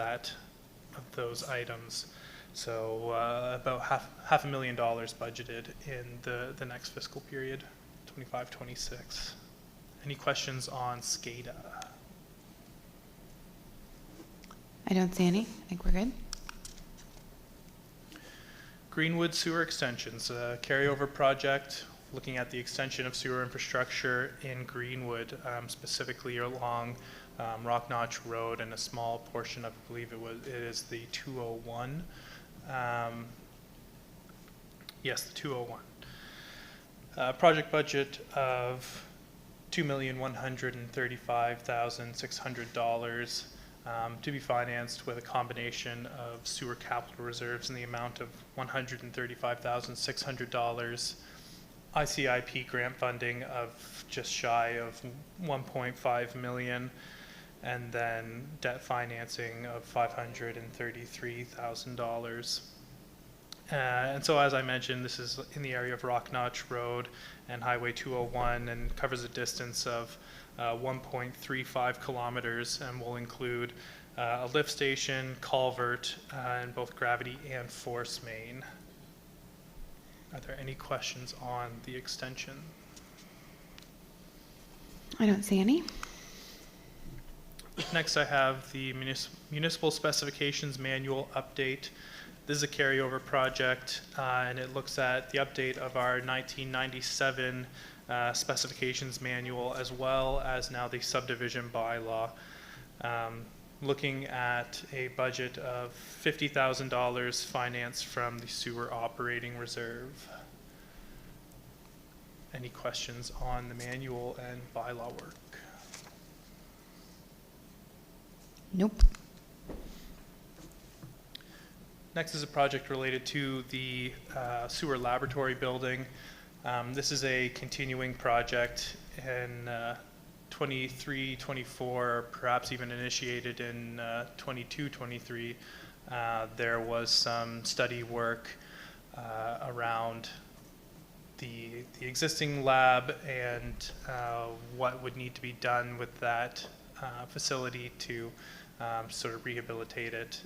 those items. So about half $500,000 budgeted in the next fiscal period, 25-26. Any questions on SCADA? I don't see any. I think we're good. Greenwood Sewer Extensions, a carryover project looking at the extension of sewer infrastructure in Greenwood, specifically along Rock Notch Road and a small portion of, I believe it is the 201. Yes, the 201. Project budget of $2,135,600 to be financed with a combination of sewer capital reserves in the amount of $135,600, ICIP grant funding of just shy of $1.5 million, and then debt financing of $533,000. And so, as I mentioned, this is in the area of Rock Notch Road and Highway 201, and covers a distance of 1.35 kilometers, and will include a lift station, culvert, and both gravity and force main. Are there any questions on the extension? I don't see any. Next, I have the Municipal Specifications Manual update. This is a carryover project, and it looks at the update of our 1997 specifications manual, as well as now the subdivision bylaw. Looking at a budget of $50,000 financed from the sewer operating reserve. Any questions on the manual and bylaw work? Nope. Next is a project related to the sewer laboratory building. This is a continuing project in 23-24, perhaps even initiated in 22-23. There was some study work around the existing lab and what would need to be done with that facility to sort of rehabilitate it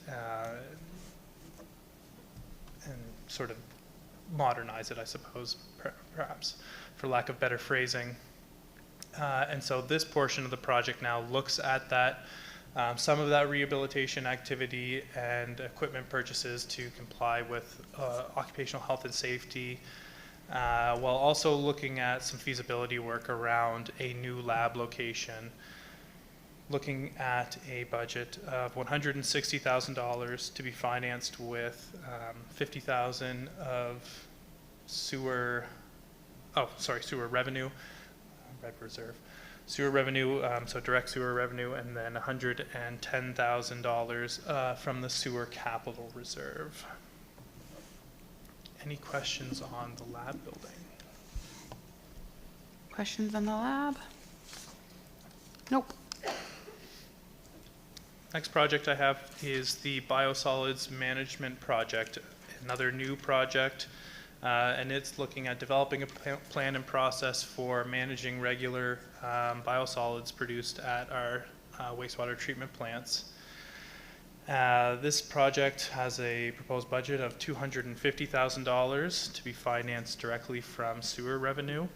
and sort of modernize it, I suppose, perhaps, for lack of better phrasing. And so this portion of the project now looks at that, some of that rehabilitation activity and equipment purchases to comply with occupational health and safety, while also looking at some feasibility work around a new lab location. Looking at a budget of $160,000 to be financed with $50,000 of sewer revenue, sewer revenue, so direct sewer revenue, and then $110,000 from the sewer capital reserve. Any questions on the lab building? Questions on the lab? Nope. Next project I have is the biosolids management project, another new project, and it's looking at developing a plan and process for managing regular biosolids produced at our wastewater treatment plants. This project has a proposed budget of $250,000 to be financed directly from sewer revenue.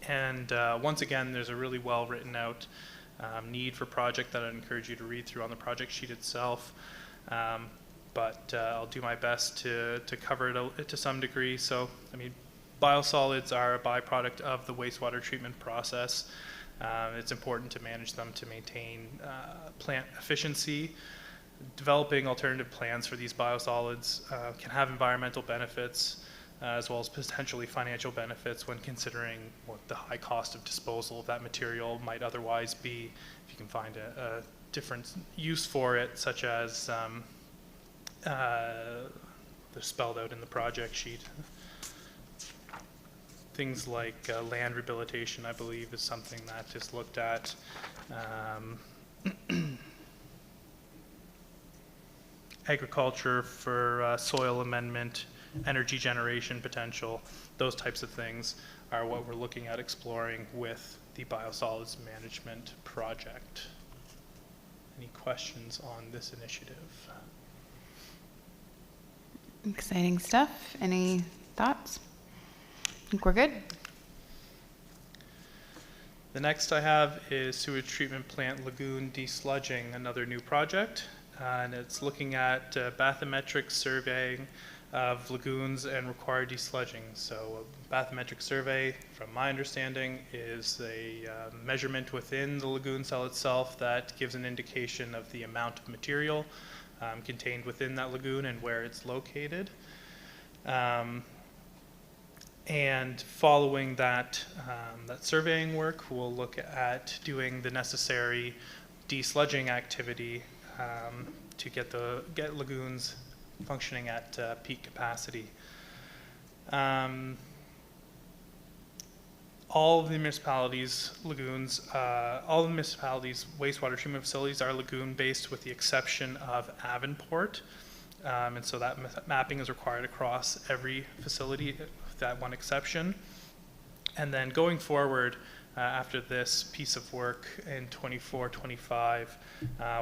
And once again, there's a really well written out need for project that I'd encourage you to read through on the project sheet itself. But I'll do my best to cover it to some degree. So, I mean, biosolids are a byproduct of the wastewater treatment process. It's important to manage them to maintain plant efficiency. Developing alternative plans for these biosolids can have environmental benefits as well as potentially financial benefits when considering what the high cost of disposal of that material might otherwise be if you can find a different use for it, such as they're spelled out in the project sheet. Things like land rehabilitation, I believe, is something that is looked at. Agriculture for soil amendment, energy generation potential, those types of things are what we're looking at exploring with the biosolids management project. Any questions on this initiative? Exciting stuff. Any thoughts? I think we're good. The next I have is sewage treatment plant lagoon desludging, another new project. And it's looking at bathymetric surveying of lagoons and required desludging. So a bathymetric survey, from my understanding, is a measurement within the lagoon cell itself that gives an indication of the amount of material contained within that lagoon and where it's located. And following that, that surveying work, we'll look at doing the necessary desludging activity to get lagoons functioning at peak capacity. All of the municipalities' lagoons, all of the municipalities' wastewater treatment facilities are lagoon-based with the exception of Avonport. And so that mapping is required across every facility, with that one exception. And then going forward, after this piece of work in 24-25,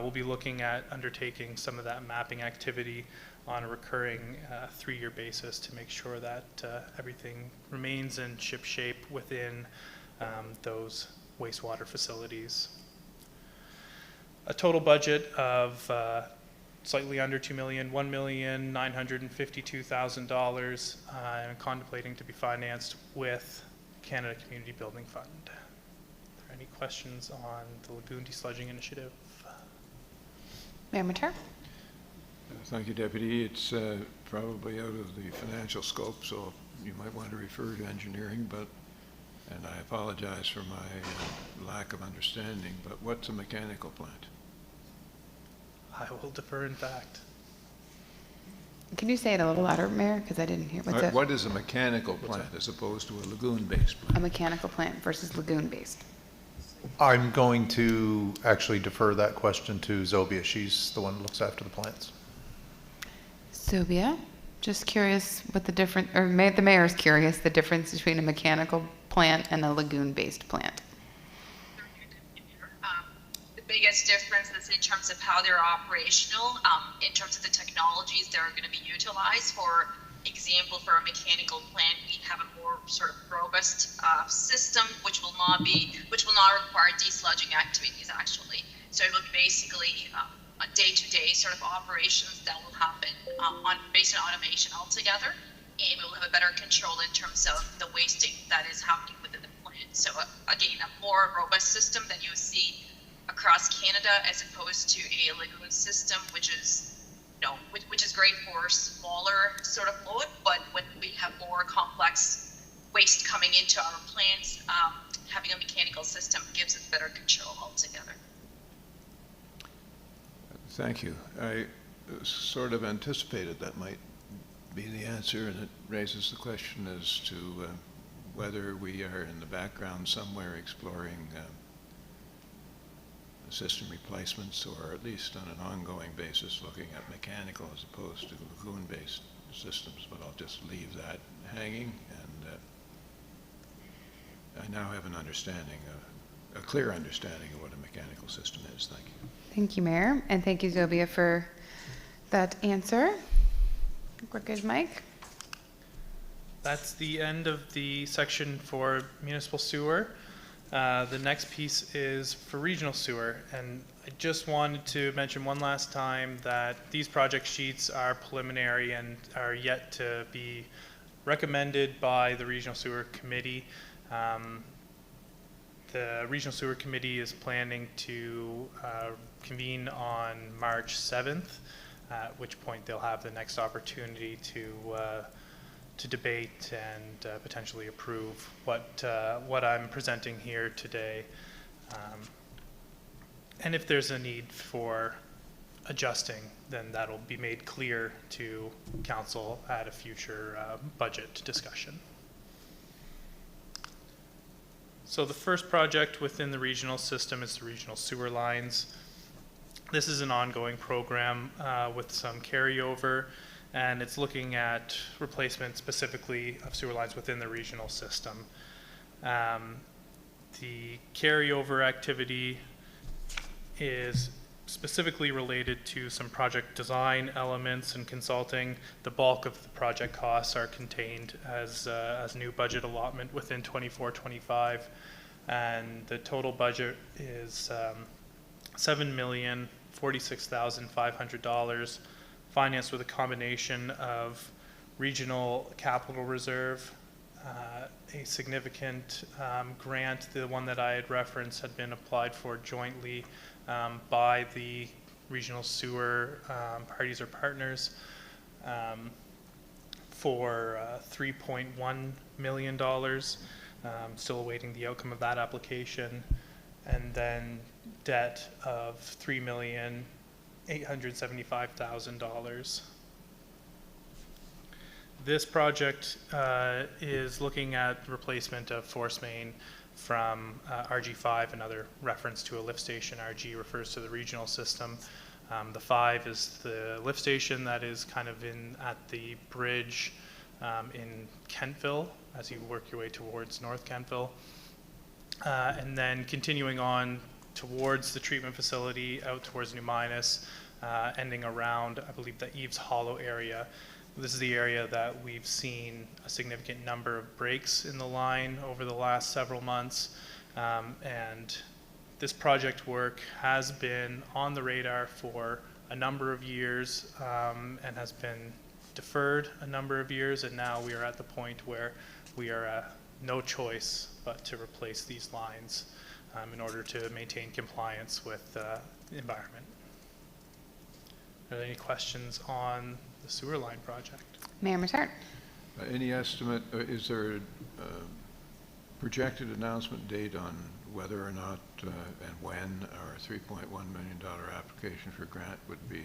we'll be looking at undertaking some of that mapping activity on a recurring 3-year basis to make sure that everything remains in ship shape within those wastewater facilities. A total budget of slightly under $2 million, $1,952,000, and contemplating to be financed with Canada Community Building Fund. Are there any questions on the lagoon desludging initiative? Mayor Matar? Thank you, Deputy. It's probably out of the financial scope, so you might want to refer to engineering, and I apologize for my lack of understanding, but what's a mechanical plant? I will defer in fact. Can you say it a little louder, Mayor? Because I didn't hear. What is a mechanical plant as opposed to a lagoon-based plant? A mechanical plant versus lagoon-based. I'm going to actually defer that question to Zobia. She's the one who looks after the plants. Zobia, just curious what the difference, or the mayor's curious, the difference between a mechanical plant and a lagoon-based plant. The biggest difference is in terms of how they're operational, in terms of the technologies that are going to be utilized. For example, for a mechanical plant, we have a more sort of robust system, which will not require desludging activities actually. So it will be basically a day-to-day sort of operations that will happen based on automation altogether, and we'll have a better control in terms of the wasting that is happening within the plant. So again, a more robust system than you see across Canada, as opposed to a lagoon system, which is great for smaller sort of load, but when we have more complex waste coming into our plants, having a mechanical system gives us better control altogether. Thank you. I sort of anticipated that might be the answer, and it raises the question as to whether we are in the background somewhere exploring system replacements, or at least on an ongoing basis looking at mechanical as opposed to lagoon-based systems, but I'll just leave that hanging, and I now have an understanding a clear understanding of what a mechanical system is. Thank you. Thank you, Mayor, and thank you, Zobia, for that answer. Quick as Mike. That's the end of the section for municipal sewer. The next piece is for regional sewer, and I just wanted to mention one last time that these project sheets are preliminary and are yet to be recommended by the Regional Sewer Committee. The Regional Sewer Committee is planning to convene on March 7th, at which point they'll have the next opportunity to debate and potentially approve what I'm presenting here today. And if there's a need for adjusting, then that'll be made clear to council at a future budget discussion. So the first project within the regional system is the regional sewer lines. This is an ongoing program with some carryover, and it's looking at replacement specifically of sewer lines within the regional system. The carryover activity is specifically related to some project design elements and consulting. The bulk of the project costs are contained as new budget allotment within 24-25, and the total budget is $7,046,500, financed with a combination of regional capital reserve, a significant grant, the one that I had referenced had been applied for jointly by the regional sewer parties or partners for $3.1 million. Still awaiting the outcome of that application. And then debt of $3,875,000. This project is looking at replacement of force main from RG5, another reference to a lift station. RG refers to the regional system. The 5 is the lift station that is kind of at the bridge in Kentville as you work your way towards North Kentville. And then continuing on towards the treatment facility out towards New Minas, ending around, I believe, the Eves Hollow area. This is the area that we've seen a significant number of breaks in the line over the last several months. And this project work has been on the radar for a number of years and has been deferred a number of years. And now we are at the point where we are no choice but to replace these lines in order to maintain compliance with the environment. Are there any questions on the sewer line project? Mayor Mattern. Any estimate, is there a projected announcement date on whether or not and when our $3.1 million application for grant would be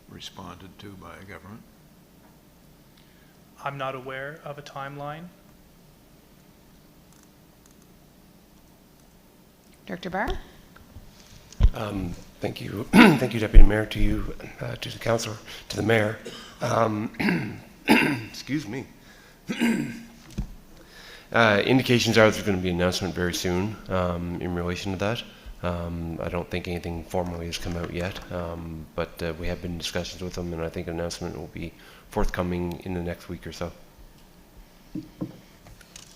responded to by a government? I'm not aware of a timeline. Director Barr. Thank you. Thank you, Deputy Mayor, to you, to the councilor, to the mayor. Excuse me. Indications are there's going to be an announcement very soon in relation to that. I don't think anything formally has come out yet, but we have been in discussions with them, and I think an announcement will be forthcoming in the next week or so.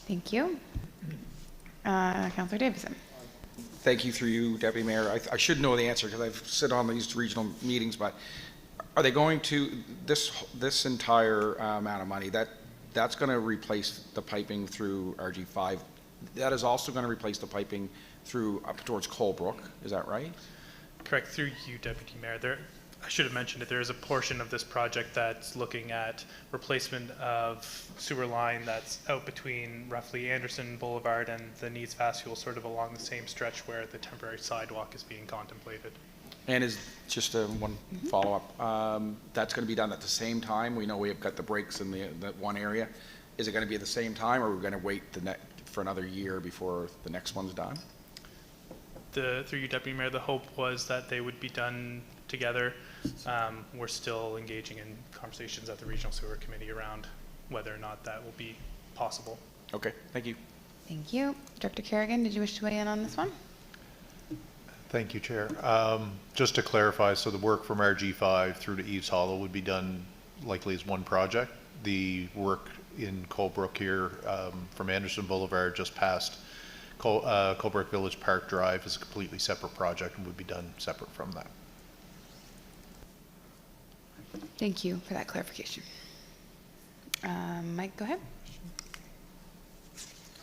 Thank you. Councilor Davison. Thank you, through you, Deputy Mayor. I should know the answer because I've sit on these regional meetings, but are they going to, this entire amount of money, that's going to replace the piping through RG5? That is also going to replace the piping through up towards Colebrook, is that right? Correct, through you, Deputy Mayor. I should have mentioned it, there is a portion of this project that's looking at replacement of sewer line that's out between roughly Anderson Boulevard and the Needs Vestibule, sort of along the same stretch where the temporary sidewalk is being contemplated. And is just one follow-up, that's going to be done at the same time? We know we have got the breaks in that one area. Is it going to be at the same time, or are we going to wait for another year before the next one's done? Through you, Deputy Mayor, the hope was that they would be done together. We're still engaging in conversations at the Regional Sewer Committee around whether or not that will be possible. Okay, thank you. Thank you. Director Kerrigan, did you wish to weigh in on this one? Thank you, Chair. Just to clarify, so the work from RG5 through to Eves Hollow would be done likely as one project. The work in Colebrook here from Anderson Boulevard just past Colebrook Village Park Drive is a completely separate project and would be done separate from that. Thank you for that clarification. Mike, go ahead.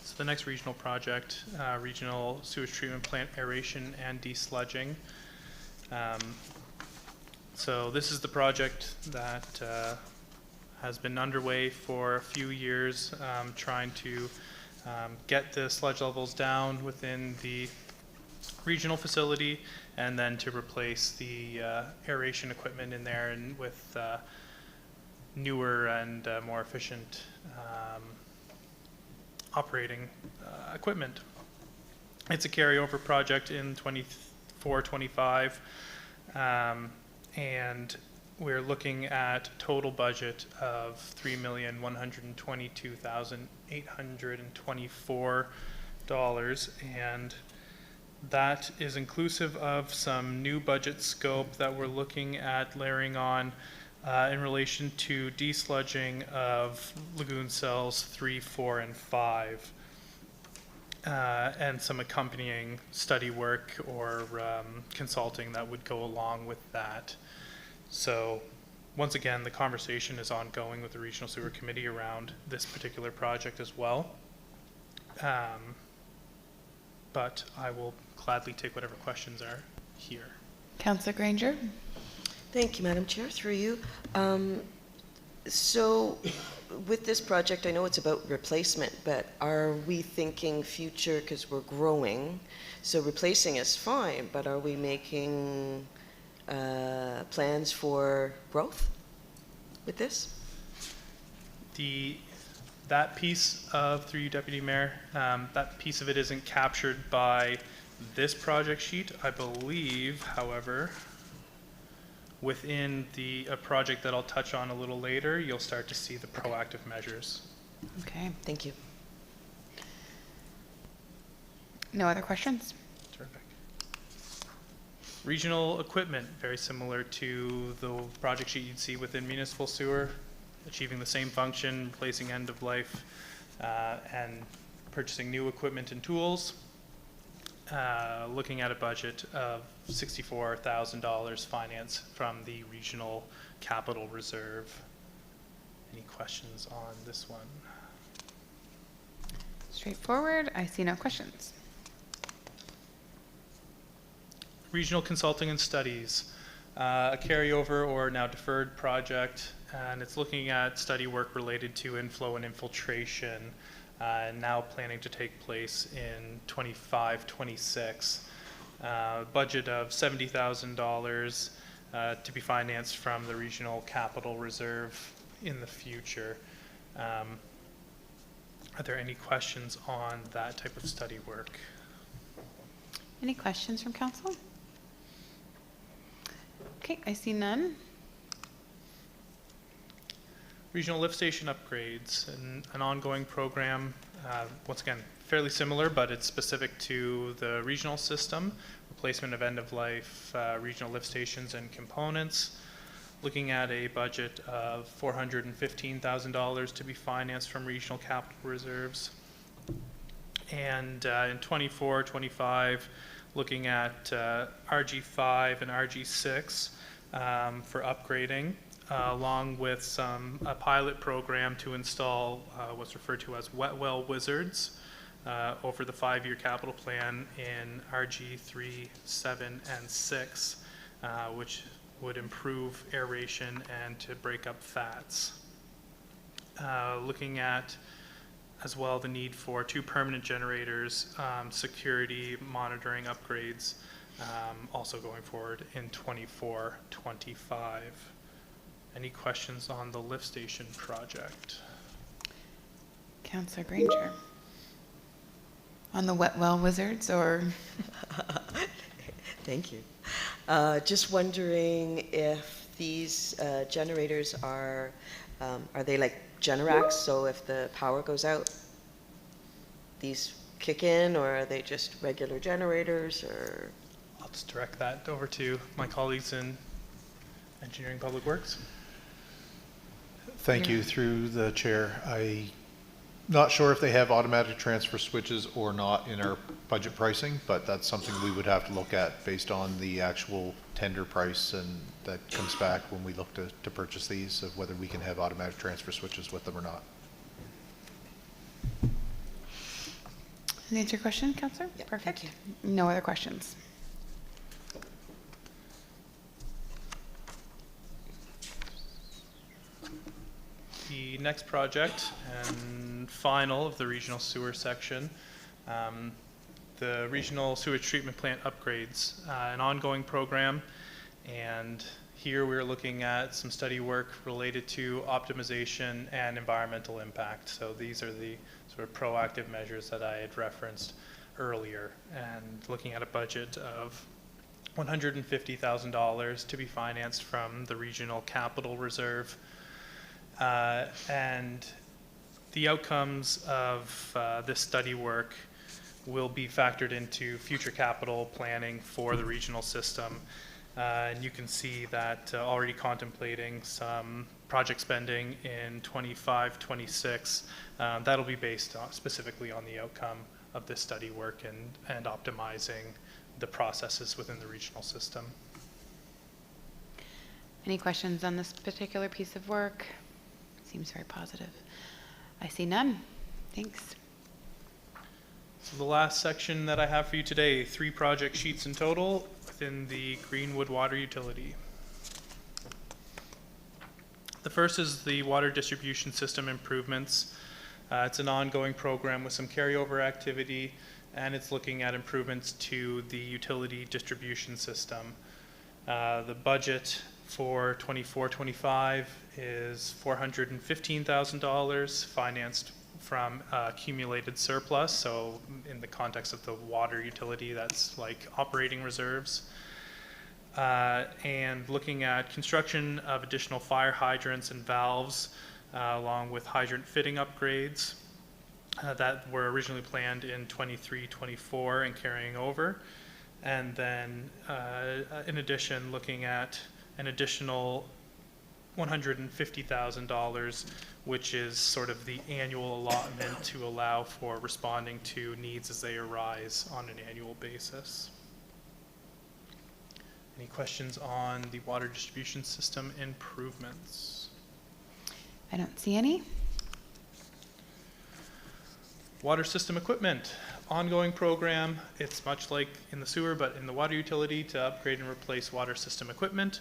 So the next regional project, regional sewage treatment plant aeration and desludging. So this is the project that has been underway for a few years, trying to get the sludge levels down within the regional facility, and then to replace the aeration equipment in there and with newer and more efficient operating equipment. It's a carryover project in 24-25, and we're looking at a total budget of $3,122,824, and that is inclusive of some new budget scope that we're looking at layering on in relation to desludging of lagoon cells 3, 4, and 5, and some accompanying study work or consulting that would go along with that. So once again, the conversation is ongoing with the Regional Sewer Committee around this particular project as well. But I will gladly take whatever questions are here. Councillor Granger. Thank you, Madam Chair, through you. So with this project, I know it's about replacement, but are we thinking future, because we're growing, so replacing is fine, but are we making plans for growth with this? That piece of, through you, Deputy Mayor, that piece of it isn't captured by this project sheet. I believe, however, within a project that I'll touch on a little later, you'll start to see the proactive measures. Okay. Thank you. No other questions? Terrific. Regional equipment, very similar to the project sheet you'd see within municipal sewer, achieving the same function, replacing end of life, and purchasing new equipment and tools. Looking at a budget of $64,000 finance from the regional capital reserve. Any questions on this one? Straightforward. I see no questions. Regional consulting and studies, a carryover or now deferred project, and it's looking at study work related to inflow and infiltration, now planning to take place in 25-26. Budget of $70,000 to be financed from the regional capital reserve in the future. Are there any questions on that type of study work? Any questions from council? Okay, I see none. Regional lift station upgrades, an ongoing program, once again, fairly similar, but it's specific to the regional system, replacement of end-of-life regional lift stations and components, looking at a budget of $415,000 to be financed from regional capital reserves. And in 24-25, looking at RG5 and RG6 for upgrading, along with a pilot program to install what's referred to as wet well wizards over the 5-year capital plan in RG3, 7, and 6, which would improve aeration and to break up fats. Looking at as well the need for 2 permanent generators, security monitoring upgrades, also going forward in 24-25. Any questions on the lift station project? Councillor Granger. On the wet well wizards, or? Thank you. Just wondering if these generators are they like Generacs, so if the power goes out, these kick in, or are they just regular generators, or? I'll just direct that over to my colleagues in Engineering Public Works. Thank you, through the chair. I'm not sure if they have automatic transfer switches or not in our budget pricing, but that's something we would have to look at based on the actual tender price, and that comes back when we look to purchase these, of whether we can have automatic transfer switches with them or not. Does that answer your question, Councillor? Yeah, Perfect. thank No other questions. The next project and final of the regional sewer section, the regional sewage treatment plant upgrades, an ongoing program, and here we're looking at some study work related to optimization and environmental impact. So these are the sort of proactive measures that I had referenced earlier, and looking at a budget of $150,000 to be financed from the regional capital reserve. And the outcomes of this study work will be factored into future capital planning for the regional system. And you can see that already contemplating some project spending in 25, 26. That'll be based on, specifically on the outcome of this study work and optimizing the processes within the regional system. Any questions on this particular piece of work? Seems very positive. I see none. Thanks. So the last section that I have for you today, 3 project sheets in total within the Greenwood Water Utility. The first is the water distribution system improvements. It's an ongoing program with some carryover activity, and it's looking at improvements to the utility distribution system. The budget for 24-25 is $415,000 financed from accumulated surplus. So in the context of the water utility, that's like operating reserves. And looking at construction of additional fire hydrants and valves, along with hydrant fitting upgrades that were originally planned in 23-24 and carrying over. And then in addition, looking at an additional $150,000, which is sort of the annual allotment to allow for responding to needs as they arise on an annual basis. Any questions on the water distribution system improvements? I don't see any. Water system equipment, ongoing program. It's much like in the sewer, but in the water utility, to upgrade and replace water system equipment.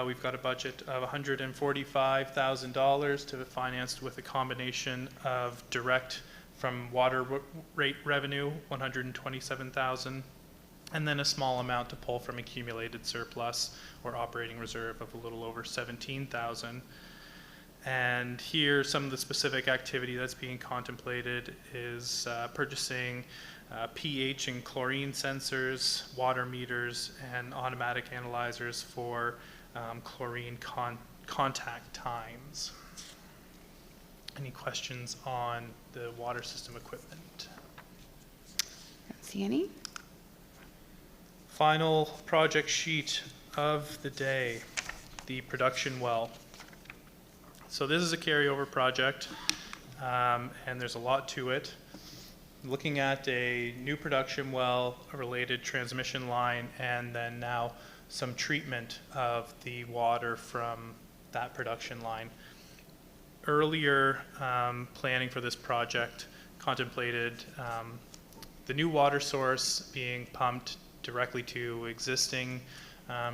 We've got a budget of $145,000 to be financed with a combination of direct from water rate revenue, $127,000, and then a small amount to pull from accumulated surplus or operating reserve of a little over $17,000. And here, some of the specific activity that's being contemplated is purchasing pH and chlorine sensors, water meters, and automatic analyzers for chlorine contact times. Any questions on the water system equipment? Don't see any. Final project sheet of the day, the production well. So this is a carryover project, and there's a lot to it. Looking at a new production well, a related transmission line, and then now some treatment of the water from that production line. Earlier planning for this project contemplated the new water source being pumped directly to existing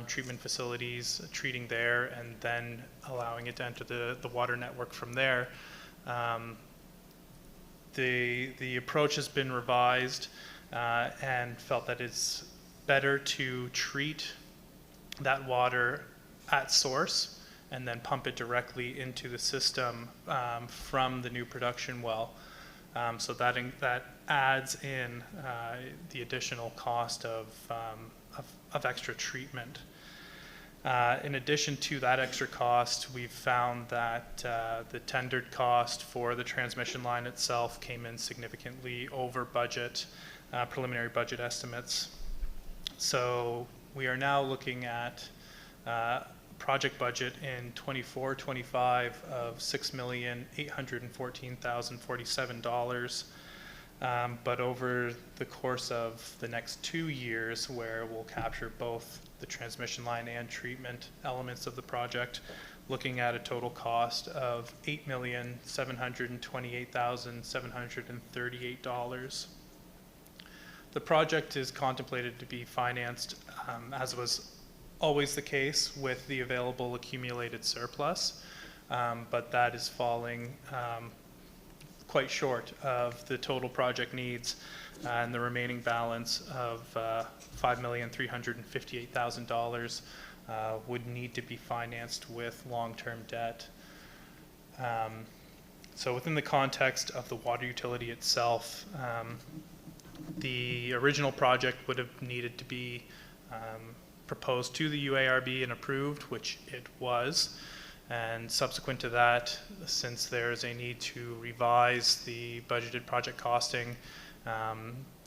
treatment facilities, treating there, and then allowing it to enter the water network from there. The approach has been revised and felt that it's better to treat that water at source and then pump it directly into the system from the new production well. So that adds in the additional cost of extra treatment. In addition to that extra cost, we've found that the tendered cost for the transmission line itself came in significantly over budget, preliminary budget estimates. So we are now looking at project budget in 24-25 of $6,814,047. But over the course of the next 2 years, where we'll capture both the transmission line and treatment elements of the project, looking at a total cost of $8,728,738. The project is contemplated to be financed, as was always the case, with the available accumulated surplus, but that is falling quite short of the total project needs, and the remaining balance of $5,358,000 would need to be financed with long-term debt. So within the context of the water utility itself, the original project would have needed to be proposed to the UARB and approved, which it was. And subsequent to that, since there's a need to revise the budgeted project costing,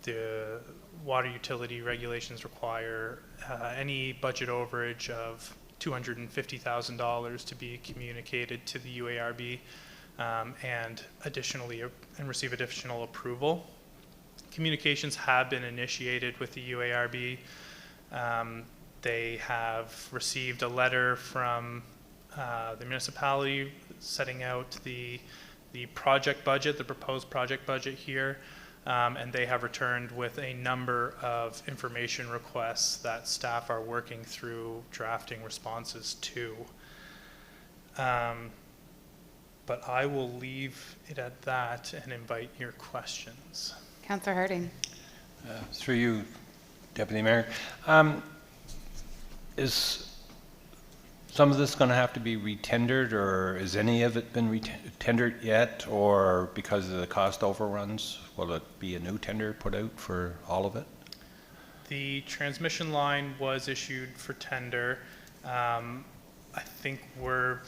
the water utility regulations require any budget overage of $250,000 to be communicated to the UARB and receive additional approval. Communications have been initiated with the UARB. They have received a letter from the municipality setting out the project budget, the proposed project budget here, and they have returned with a number of information requests that staff are working through drafting responses to. But I will leave it at that and invite your questions. Councillor Harding. Through you, Deputy Mayor. Is some of this going to have to be retendered, or is any of it been retendered yet, or because of the cost overruns, will it be a new tender put out for all of it? The transmission line was issued for tender. I think we're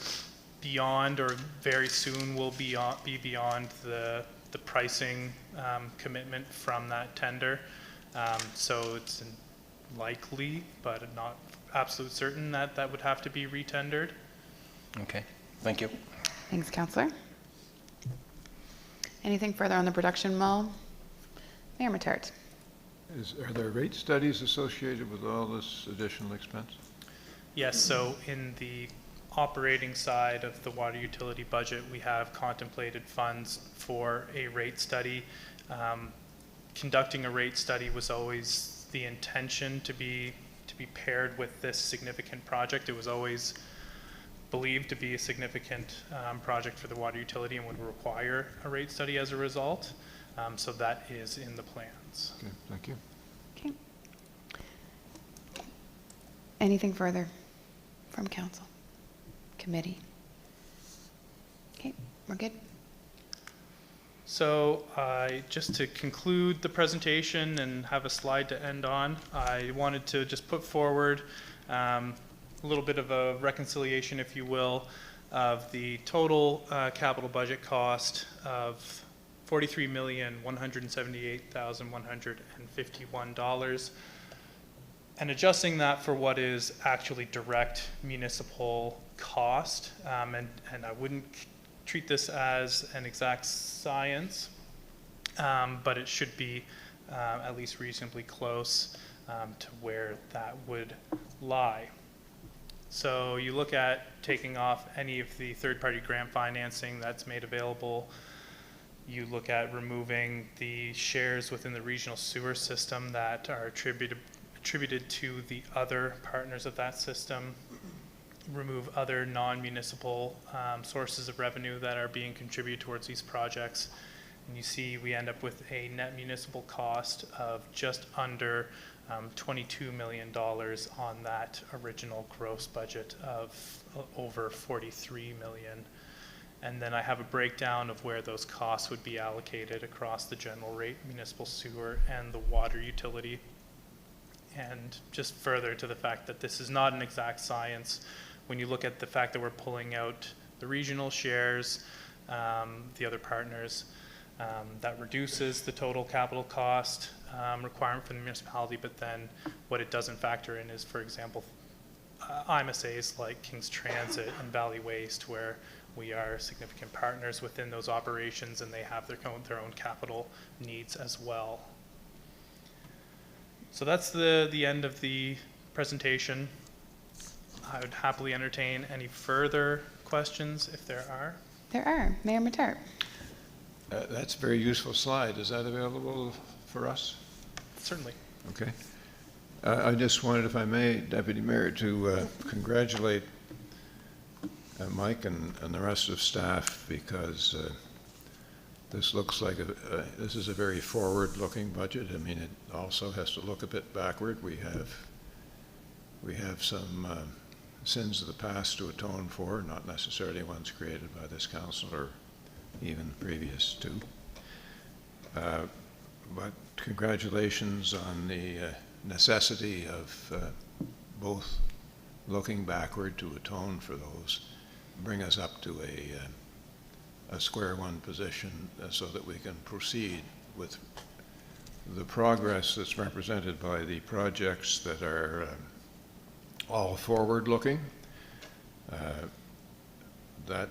beyond, or very soon will be beyond the pricing commitment from that tender. So it's likely, but not absolute certain, that that would have to be retendered. Okay, thank you. Thanks, Councillor. Anything further on the production mull? Mayor Matart. Are there rate studies associated with all this additional expense? Yes, so in the operating side of the water utility budget, we have contemplated funds for a rate study. Conducting a rate study was always the intention to be paired with this significant project. It was always believed to be a significant project for the water utility and would require a rate study as a result. So that is in the plans. Okay, thank you. Okay. Anything further from council? Committee? Okay, we're good. So just to conclude the presentation and have a slide to end on, I wanted to just put forward a little bit of a reconciliation, if you will, of the total capital budget cost of $43,178,151, and adjusting that for what is actually direct municipal cost. And I wouldn't treat this as an exact science, but it should be at least reasonably close to where that would lie. So you look at taking off any of the third-party grant financing that's made available. You look at removing the shares within the regional sewer system that are attributed to the other partners of that system. Remove other non-municipal sources of revenue that are being contributed towards these projects. And you see we end up with a net municipal cost of just under $22 million on that original gross budget of over $43 million. And then I have a breakdown of where those costs would be allocated across the general rate, municipal sewer, and the water utility. And just further to the fact that this is not an exact science, when you look at the fact that we're pulling out the regional shares, the other partners, that reduces the total capital cost requirement for the municipality, but then what it doesn't factor in is, for example, IMSAs like King's Transit and Valley Waste, where we are significant partners within those operations and they have their own capital needs as well. So that's the end of the presentation. I would happily entertain any further questions if there are. There are. Mayor Matart. That's a very useful slide. Is that available for us? Certainly. Okay. I just wanted, if I may, Deputy Mayor, to congratulate Mike and the rest of staff, because this looks like this is a very forward-looking budget. I mean, it also has to look a bit backward. We have some sins of the past to atone for, not necessarily ones created by this council or even previous to. But congratulations on the necessity of both looking backward to atone for those, bring us up to a square one position so that we can proceed with the progress that's represented by the projects that are all forward-looking. That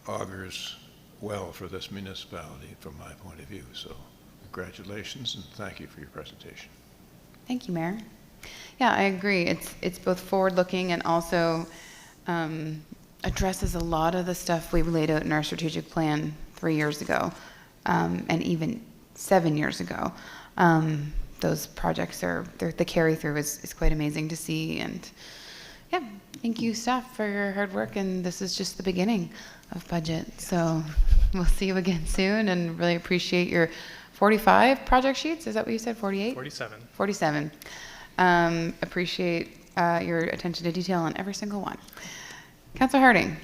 augurs well for this municipality from my point of view. So congratulations and thank you for your presentation. Thank you, Mayor. Yeah, I agree. It's both forward-looking and also addresses a lot of the stuff we laid out in our strategic plan 3 years ago, and even 7 years ago. Those projects the carry-through is quite amazing to see. And yeah, thank you, staff, for your hard work. And this is just the beginning of budget. So we'll see you again soon, and really appreciate your 45 project sheets. Is that what you said? 48? 47. 47. Appreciate your attention to detail on every single one. Councillor Harding.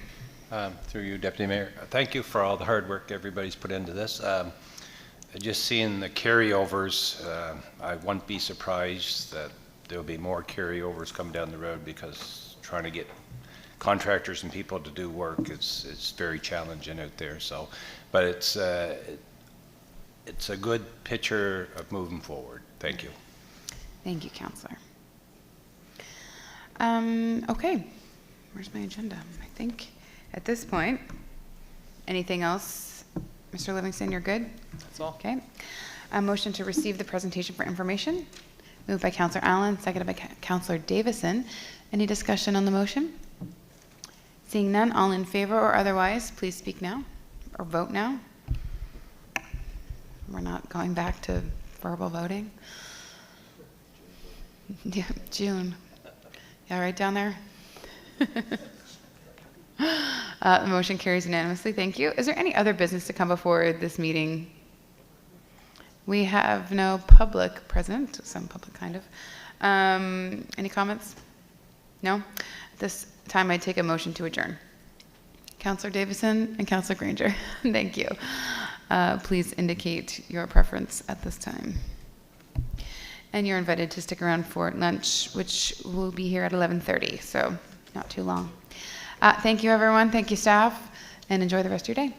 Through you, Deputy Mayor. Thank you for all the hard work everybody's put into this. Just seeing the carryovers, I won't be surprised that there'll be more carryovers come down the road, because trying to get contractors and people to do work is very challenging out there. So, but it's a good picture of moving forward. Thank you. Thank you, Councillor. Okay, where's my agenda? I think at this point, anything else? Mr. Livingston, you're good? That's all. Okay. A motion to receive the presentation for information. Moved by Councillor Allen, seconded by Councillor Davison. Any discussion on the motion? Seeing none, all in favor or otherwise, please speak now or vote now. We're not going back to verbal voting. Yeah, June. You all right down there? The motion carries unanimously. Thank you. Is there any other business to come before this meeting? We have no public present, some public kind of. Any comments? No? At this time, I take a motion to adjourn. Councillor Davison and Councillor Granger, thank you. Please indicate your preference at this time. And you're invited to stick around for lunch, which will be here at 11:30, so not too long. Thank you, everyone. Thank you, staff, and enjoy the rest of your day.